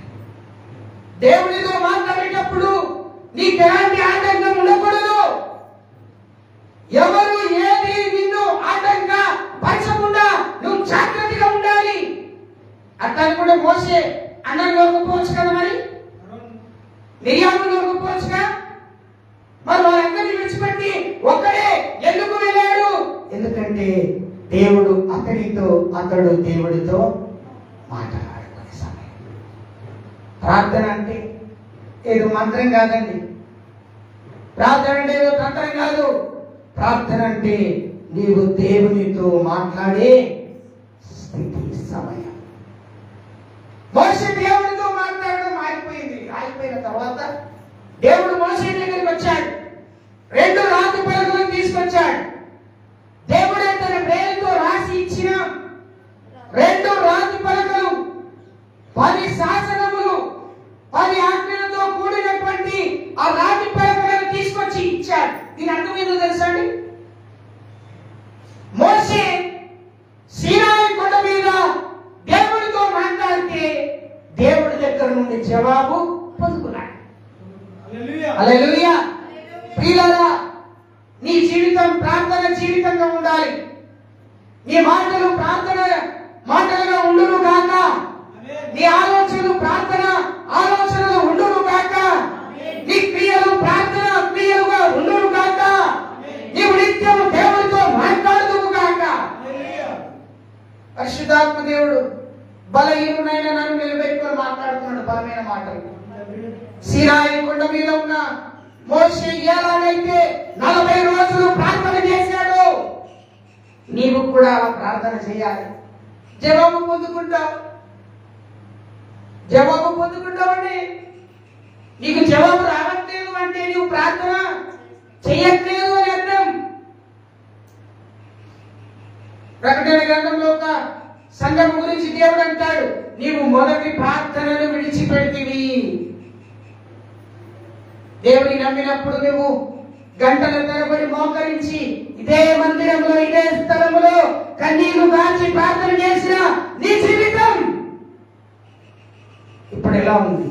దేవుడితో మాట్లాడేటప్పుడు నీకు ఎలాంటి ఆటంకం ఉండకూడదు. ఎవరు ఏది నిన్ను ఆటంక పరచకుండా నువ్వు జాగ్రత్తగా ఉండాలి. అట్లా అనుకుంటే మోసే అన్నం దొరకపోవచ్చు కదా, మరి మిరియాము దొరకపోవచ్చుగా. మరి వాళ్ళందరినీ విడిచిపెట్టి ఒక్కడే ఎందుకు వెళ్ళాడు? ఎందుకంటే దేవుడు అతడు దేవుడితో మాట్లాడుకునే సమయం. ప్రార్థన అంటే ఏదో మంత్రం కాదండి. ప్రార్థన అంటే ఏదో తంత్రం కాదు. ప్రార్థన అంటే నీవు దేవునితో మాట్లాడే స్థితి, సమయం. మోషే దేవుడితో మాట్లాడడం ఆగిపోయిన తర్వాత దేవుడు మోషే దగ్గరికి వచ్చాడు. 2 రాతి పలకలను తీసుకొచ్చాడు. దేవుడే తన వేలుతో రాసి ఇచ్చిన 2 రాతి పలకలు, 10 శాసనములు, 10 ఆజ్ఞలతో కూడినటువంటి ఆ రాతి పలకలను తీసుకొచ్చి ఇచ్చాడు. దీని అర్థం ఏంటో తెలుసా అండి? మోషే సీనాయి కొండ మీద దేవుడితో మాట్లాడితే దేవుడి దగ్గర నుండి జవాబు పొందుకున్నాడు. హల్లెలూయా. ప్రియులారా, నీ జీవితం ప్రార్థన జీవితంగా ఉండాలి. నీ మాటలు ప్రార్థన మాటలుగా ఉండును గాక. నీ ఆలోచనలు ప్రార్థన ఆలోచనలు ఉండును గాక. నీ క్రియలు ప్రార్థన క్రియలుగా ఉండును గాక. నీవు నిత్యము దేవుడితో మాట్లాడుదువు గాక. పరిశుద్ధాత్మ దేవుడు బలహీనునైన నన్ను నిలబెట్టుకొని మాట్లాడుతున్నాడు బలమైన మాటలు. సీనాయి కొండ మీద ఉన్న మోషే ఎలాగైతే 40 రోజులు ప్రార్థన చేశాడు, నీవు కూడా ప్రార్థన చేయాలి. జవాబు పొందుకుంటావండి. నీకు జవాబు రావట్లేదు అంటే నీవు ప్రార్థన చేయట్లేదు అని అర్థం. ప్రకటన గ్రంథంలో ఒక సంఘం గురించి దేవుడు అంటాడు, నీవు మొదటి ప్రార్థనను విడిచిపెడితివి. దేవుని నమ్మినప్పుడు నువ్వు గంటల తరబడి మోకరించి ఇదే మందిరంలో ఇదే స్థలంలో కన్నీరు గాచి ప్రార్థన చేసిన నీ జీవితం ఇప్పుడు ఎలా ఉంది?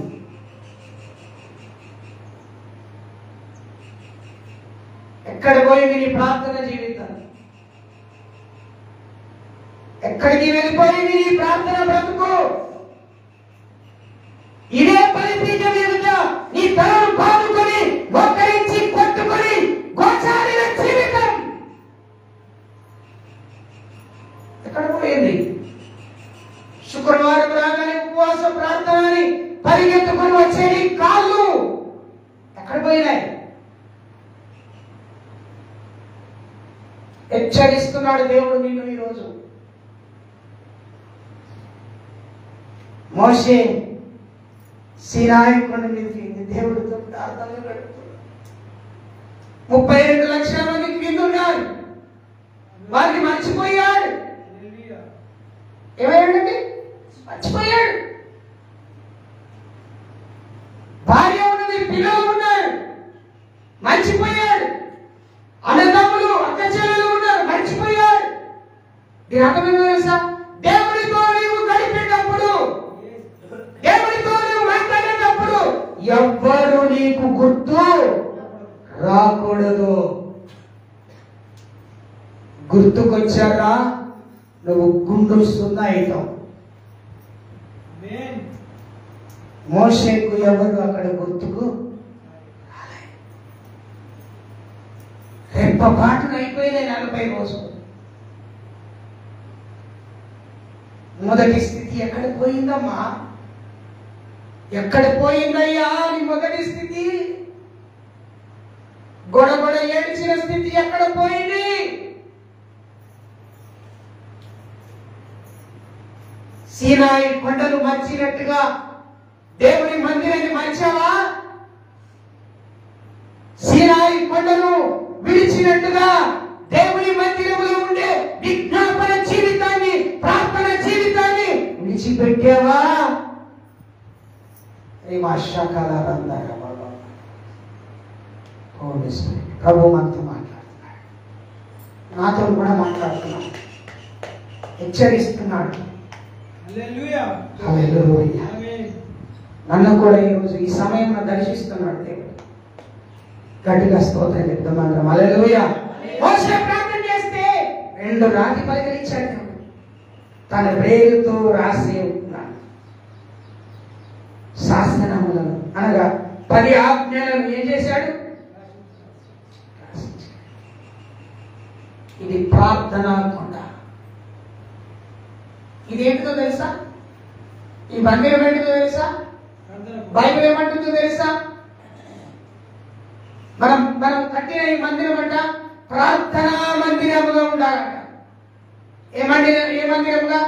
ఎక్కడ పోయింది నీ ప్రార్థన జీవితం? ఎక్కడికి వెళ్ళిపోయింది నీ ప్రార్థన బ్రతుకు? ఇదే పరిస్థితి మీద నీ తలను బాదుకొని మోకరించి కొట్టుకొని గోచారిన జీవితం ఎక్కడ పోయింది? శుక్రవారం రాగానే ఉపవాస ప్రార్థనని పరిగెత్తుకొని వచ్చే నీ కాళ్ళు ఎక్కడ పోయినాయి? హెచ్చరిస్తున్నాడు దేవుడు నిన్ను ఈరోజు. మోషే సీనాయి కొండ మీదకి దేవుడితో ప్రార్థనలు గడుపుతున్నాడు. 32 లక్షల మంది కింద ఉన్నారు. వారిని మర్చిపోయాడు. ఏమయ్యాడండి? మర్చిపోయాడు. భార్య ఉన్నది, పిల్లలు ఉన్నారు, మర్చిపోయాడు. అన్నదమ్ములు అక్క చెల్లెలు ఉన్నారు, మర్చిపోయాడు. దీని అర్థమేమో తెలుసా? దేవుడితో నీవు గడిపేటప్పుడు, దేవుడితో నీవు మాట్లాడేటప్పుడు ఎవ్వరు నీకు గుర్తు రాకూడదు. గుర్తుకొచ్చారా నువ్వు గుండు సున్నా అవుతావు. మోషేకు ఎవరు అక్కడ గుర్తుకు రెప్పపాటున అయిపోయినాయి 40 రోజులు. మొదటి స్థితి ఎక్కడ పోయిందమ్మా? ఎక్కడ పోయిందయ్యా నీ మొదటి స్థితి? గొడగొడ ఏడ్చిన స్థితి ఎక్కడ పోయింది? సీనాయి కొండలు మర్చినట్టుగా దేవుని మందిరాన్ని మర్చావా? సీనాయి కొండను విడిచినట్టుగా దేవుని మందిరంలో ఉండే విజ్ఞాపన జీవితాన్ని, ప్రార్థన జీవితాన్ని విడిచిపెట్టావా? ప్రభు మనతో మాట్లాడుతున్నాడు, నాతో కూడా మాట్లాడుతున్నాడు, హెచ్చరిస్తున్నాడు. హల్లెలూయా. నన్ను కూడా ఈరోజు ఈ సమయంలో దర్శిస్తున్నాడు దేవుడు. గట్టిగా స్తోత్రం చెప్తామంటాం. హల్లెలూయా. మోషే ప్రార్థన చేస్తే 2 రాతి పలకలు ఇచ్చాడు. తన వేలుతో రాసి ఉంటున్నాడు. ఈ మందిరం ఏంటో తెలుసా? బైబిల్ ఏమంటుందో తెలుసా? మనం మనం కట్టిన ఈ మందిరం అంట ప్రార్థనా మందిరముగా ఉండాలంట. ఏ మందిరముగా?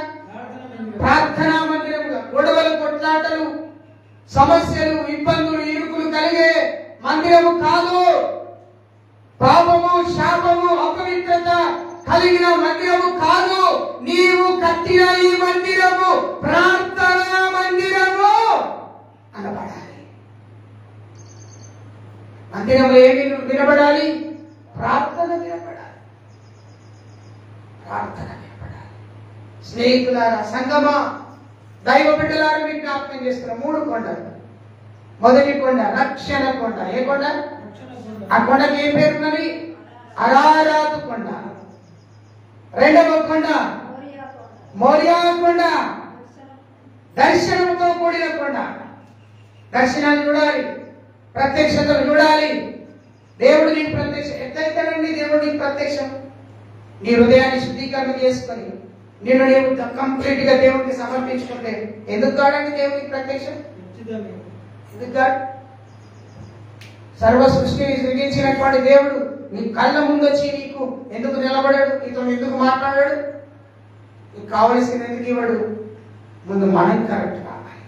ప్రార్థనా మందిరముగా. గొడవలు, కొట్లాటలు, సమస్యలు, ఇబ్బందులు, ఇరుకులు కలిగే మందిరము కాదు. పాపము, శాపము, అపవిత్రత కలిగిన మందిరము కాదు. నీవు కట్టిన ఈ మందిరము ప్రార్థనా మందిరము అనబడాలి. మందిరంలో ఏమి వినబడాలి? ప్రార్థన వినబడాలి. ప్రార్థన వినబడాలి. స్నేహితులారా, సంగమా, దైవ బిడ్డలారా, మీకు జ్ఞాపకం చేస్తున్న 3 కొండలు. మొదటి కొండ రక్షణ కొండ. ఏ కొండ? ఆ కొండకి ఏ పేరున్నది? అరారాతు కొండ. రెండవ కొండ మోరియా కొండ, దర్శనంతో కూడిన కొండ. దర్శనాలు చూడాలి, ప్రత్యక్షతలు చూడాలి. దేవుడు నీకు ప్రత్యక్షం ఎట్లయితేనండి? దేవుడు నీకు ప్రత్యక్షం నీ హృదయాన్ని శుద్ధీకరణ చేసుకొని నేను కంప్లీట్ గా దేవుడికి సమర్పించుకుంటే ఎందుకు కాడండి దేవుడికి ప్రత్యక్షం? ఎందుకు కాడు? సర్వ సృష్టిని సృజించినటువంటి దేవుడు నీ కళ్ళ ముందు వచ్చి నీకు ఎందుకు నిలబడాడు? నీతో ఎందుకు మాట్లాడాడు? నీకు కావలసిన ఎందుకు ఇవ్వడు? ముందు మనం కరెక్ట్ కావాలి.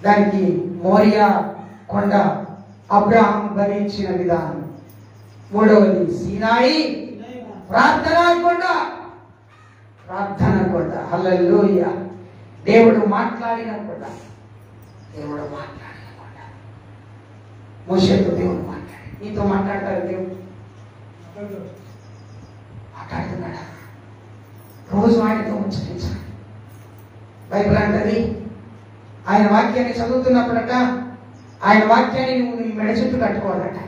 దానికి మోరియా కొండ అబ్రహాం భరించిన విధానం. మూడవది సీనాయి ప్రార్థనా కొండ. ప్రార్థన కొండ. హల్లెలూయా. దేవుడు మాట్లాడిన కొండ. దేవుడు మాట్లాడిన కొండ. మోషేతో దేవుడు మాట్లాడి. నీతో మాట్లాడతాడు దేవుడు? మాట్లాడుతున్నాడా? రోజు ఆయనతో ముచ్చటించాలి. బైబిల్ అంటది ఆయన వాక్యాన్ని చదువుతున్నప్పుడట ఆయన వాక్యాన్ని నువ్వు నీ మెడ చుట్టూ కట్టుకోవాలట,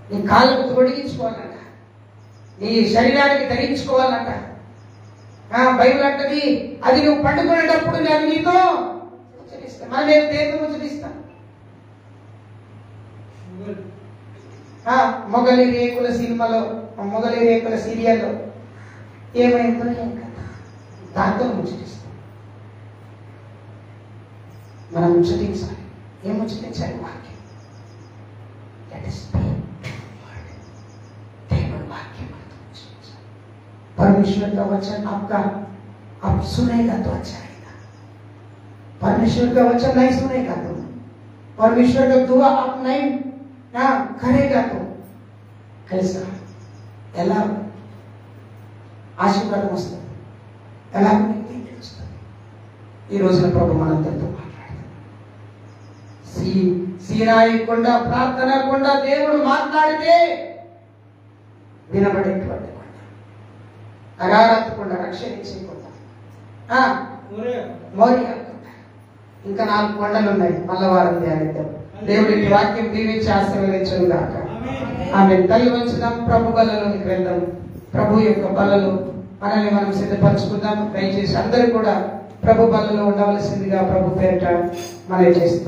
నీ కాళ్ళకు తొడిగించుకోవాలట, నీ శరీరానికి ధరించుకోవాలట. బైబిల్ అంటది అది నువ్వు పండుకునేటప్పుడు నేను నీతో ముచ్చటిస్తా. మరి నేను దేంతో ముచ్చటిస్తా? మొగలి రేకుల సినిమాలో, మొగలి రేకుల సీరియల్లో ఏమైందో దాంతో ముచ్చటిస్తాం. మనం ముచ్చటించాలి. ఏం ముచ్చటించాలి? వాక్యం. దేవుడు वाक्य परमेश्वर का वचन आप सुनेगा तो अच्छा रहेगा। परमेश्वर का वचन नहीं सुनेगा तो, परमेश्वर का दुआ आप नहीं करेगा तो कैसा ఎలా ఆశీర్వాదం వస్తుంది? ఎలా తెలుస్తుంది? ఈ రోజున ప్రభు మనందరితో మాట్లాడుతున్నాడు. సీనాయి కొండ, ప్రార్థన కొండ. దేవుడు మాట్లాడితే వినబడేటువంటి కొండ. అరారత్ కొండ, రక్షణించే కొండ. మోరియా కొండ. ఇంకా 4 కొండలు ఉన్నాయి. మల్లవారం ధ్యానిద్దాం. దేవుడికి వాక్యం దీవించి ఆశీర్వదించును గాక. ఆమె తల్లి వంచుదాం. ప్రభు బలలోనికి వెళ్దాం. ప్రభు యొక్క బలలో మనల్ని మనం సిద్ధపరచుకుందాం. దయచేసి అందరూ కూడా ప్రభు బలలో ఉండవలసిందిగా ప్రభు పేరిట మనం చేస్తాం.